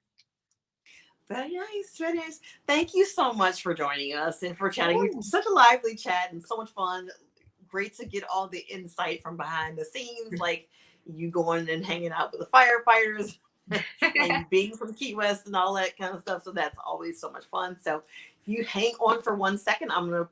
Very nice, very nice. Thank you so much for joining us and for chatting. Such a lively chat and so much fun. Great to get all the insight from behind the scenes, like you going and hanging out with the firefighters and being from Key West and all that kind of stuff. So that's always so much fun. So if you hang on for 1 second, I'm going to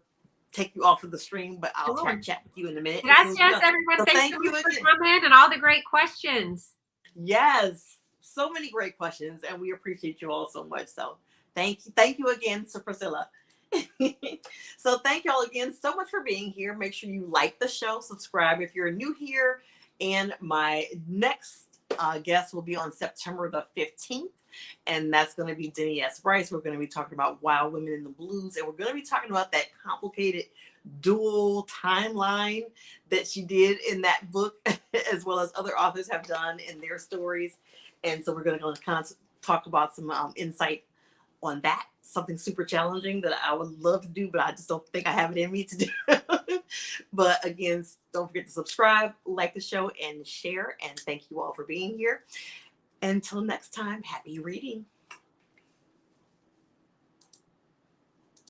take you off of the stream, but I'll chat with you in a minute. Gracias, everyone. So thank you for coming and all the great questions. Yes, so many great questions, and we appreciate you all so much. So thank you again to Priscilla. So thank y'all again so much for being here. Make sure you like the show, subscribe if you're new here, and my next guest will be on September the 15th, and that's going to be Denny S. Bryce. We're going to be talking about Wild Women in the Blues, and we're going to be talking about that complicated dual timeline that she did in that book, as well as other authors have done in their stories. And so we're going to kind of talk about some insight on that, something super challenging that I would love to do, but I just don't think I have it in me to do. But again, don't forget to subscribe, like the show, and share. And thank you all for being here. Until next time, happy reading.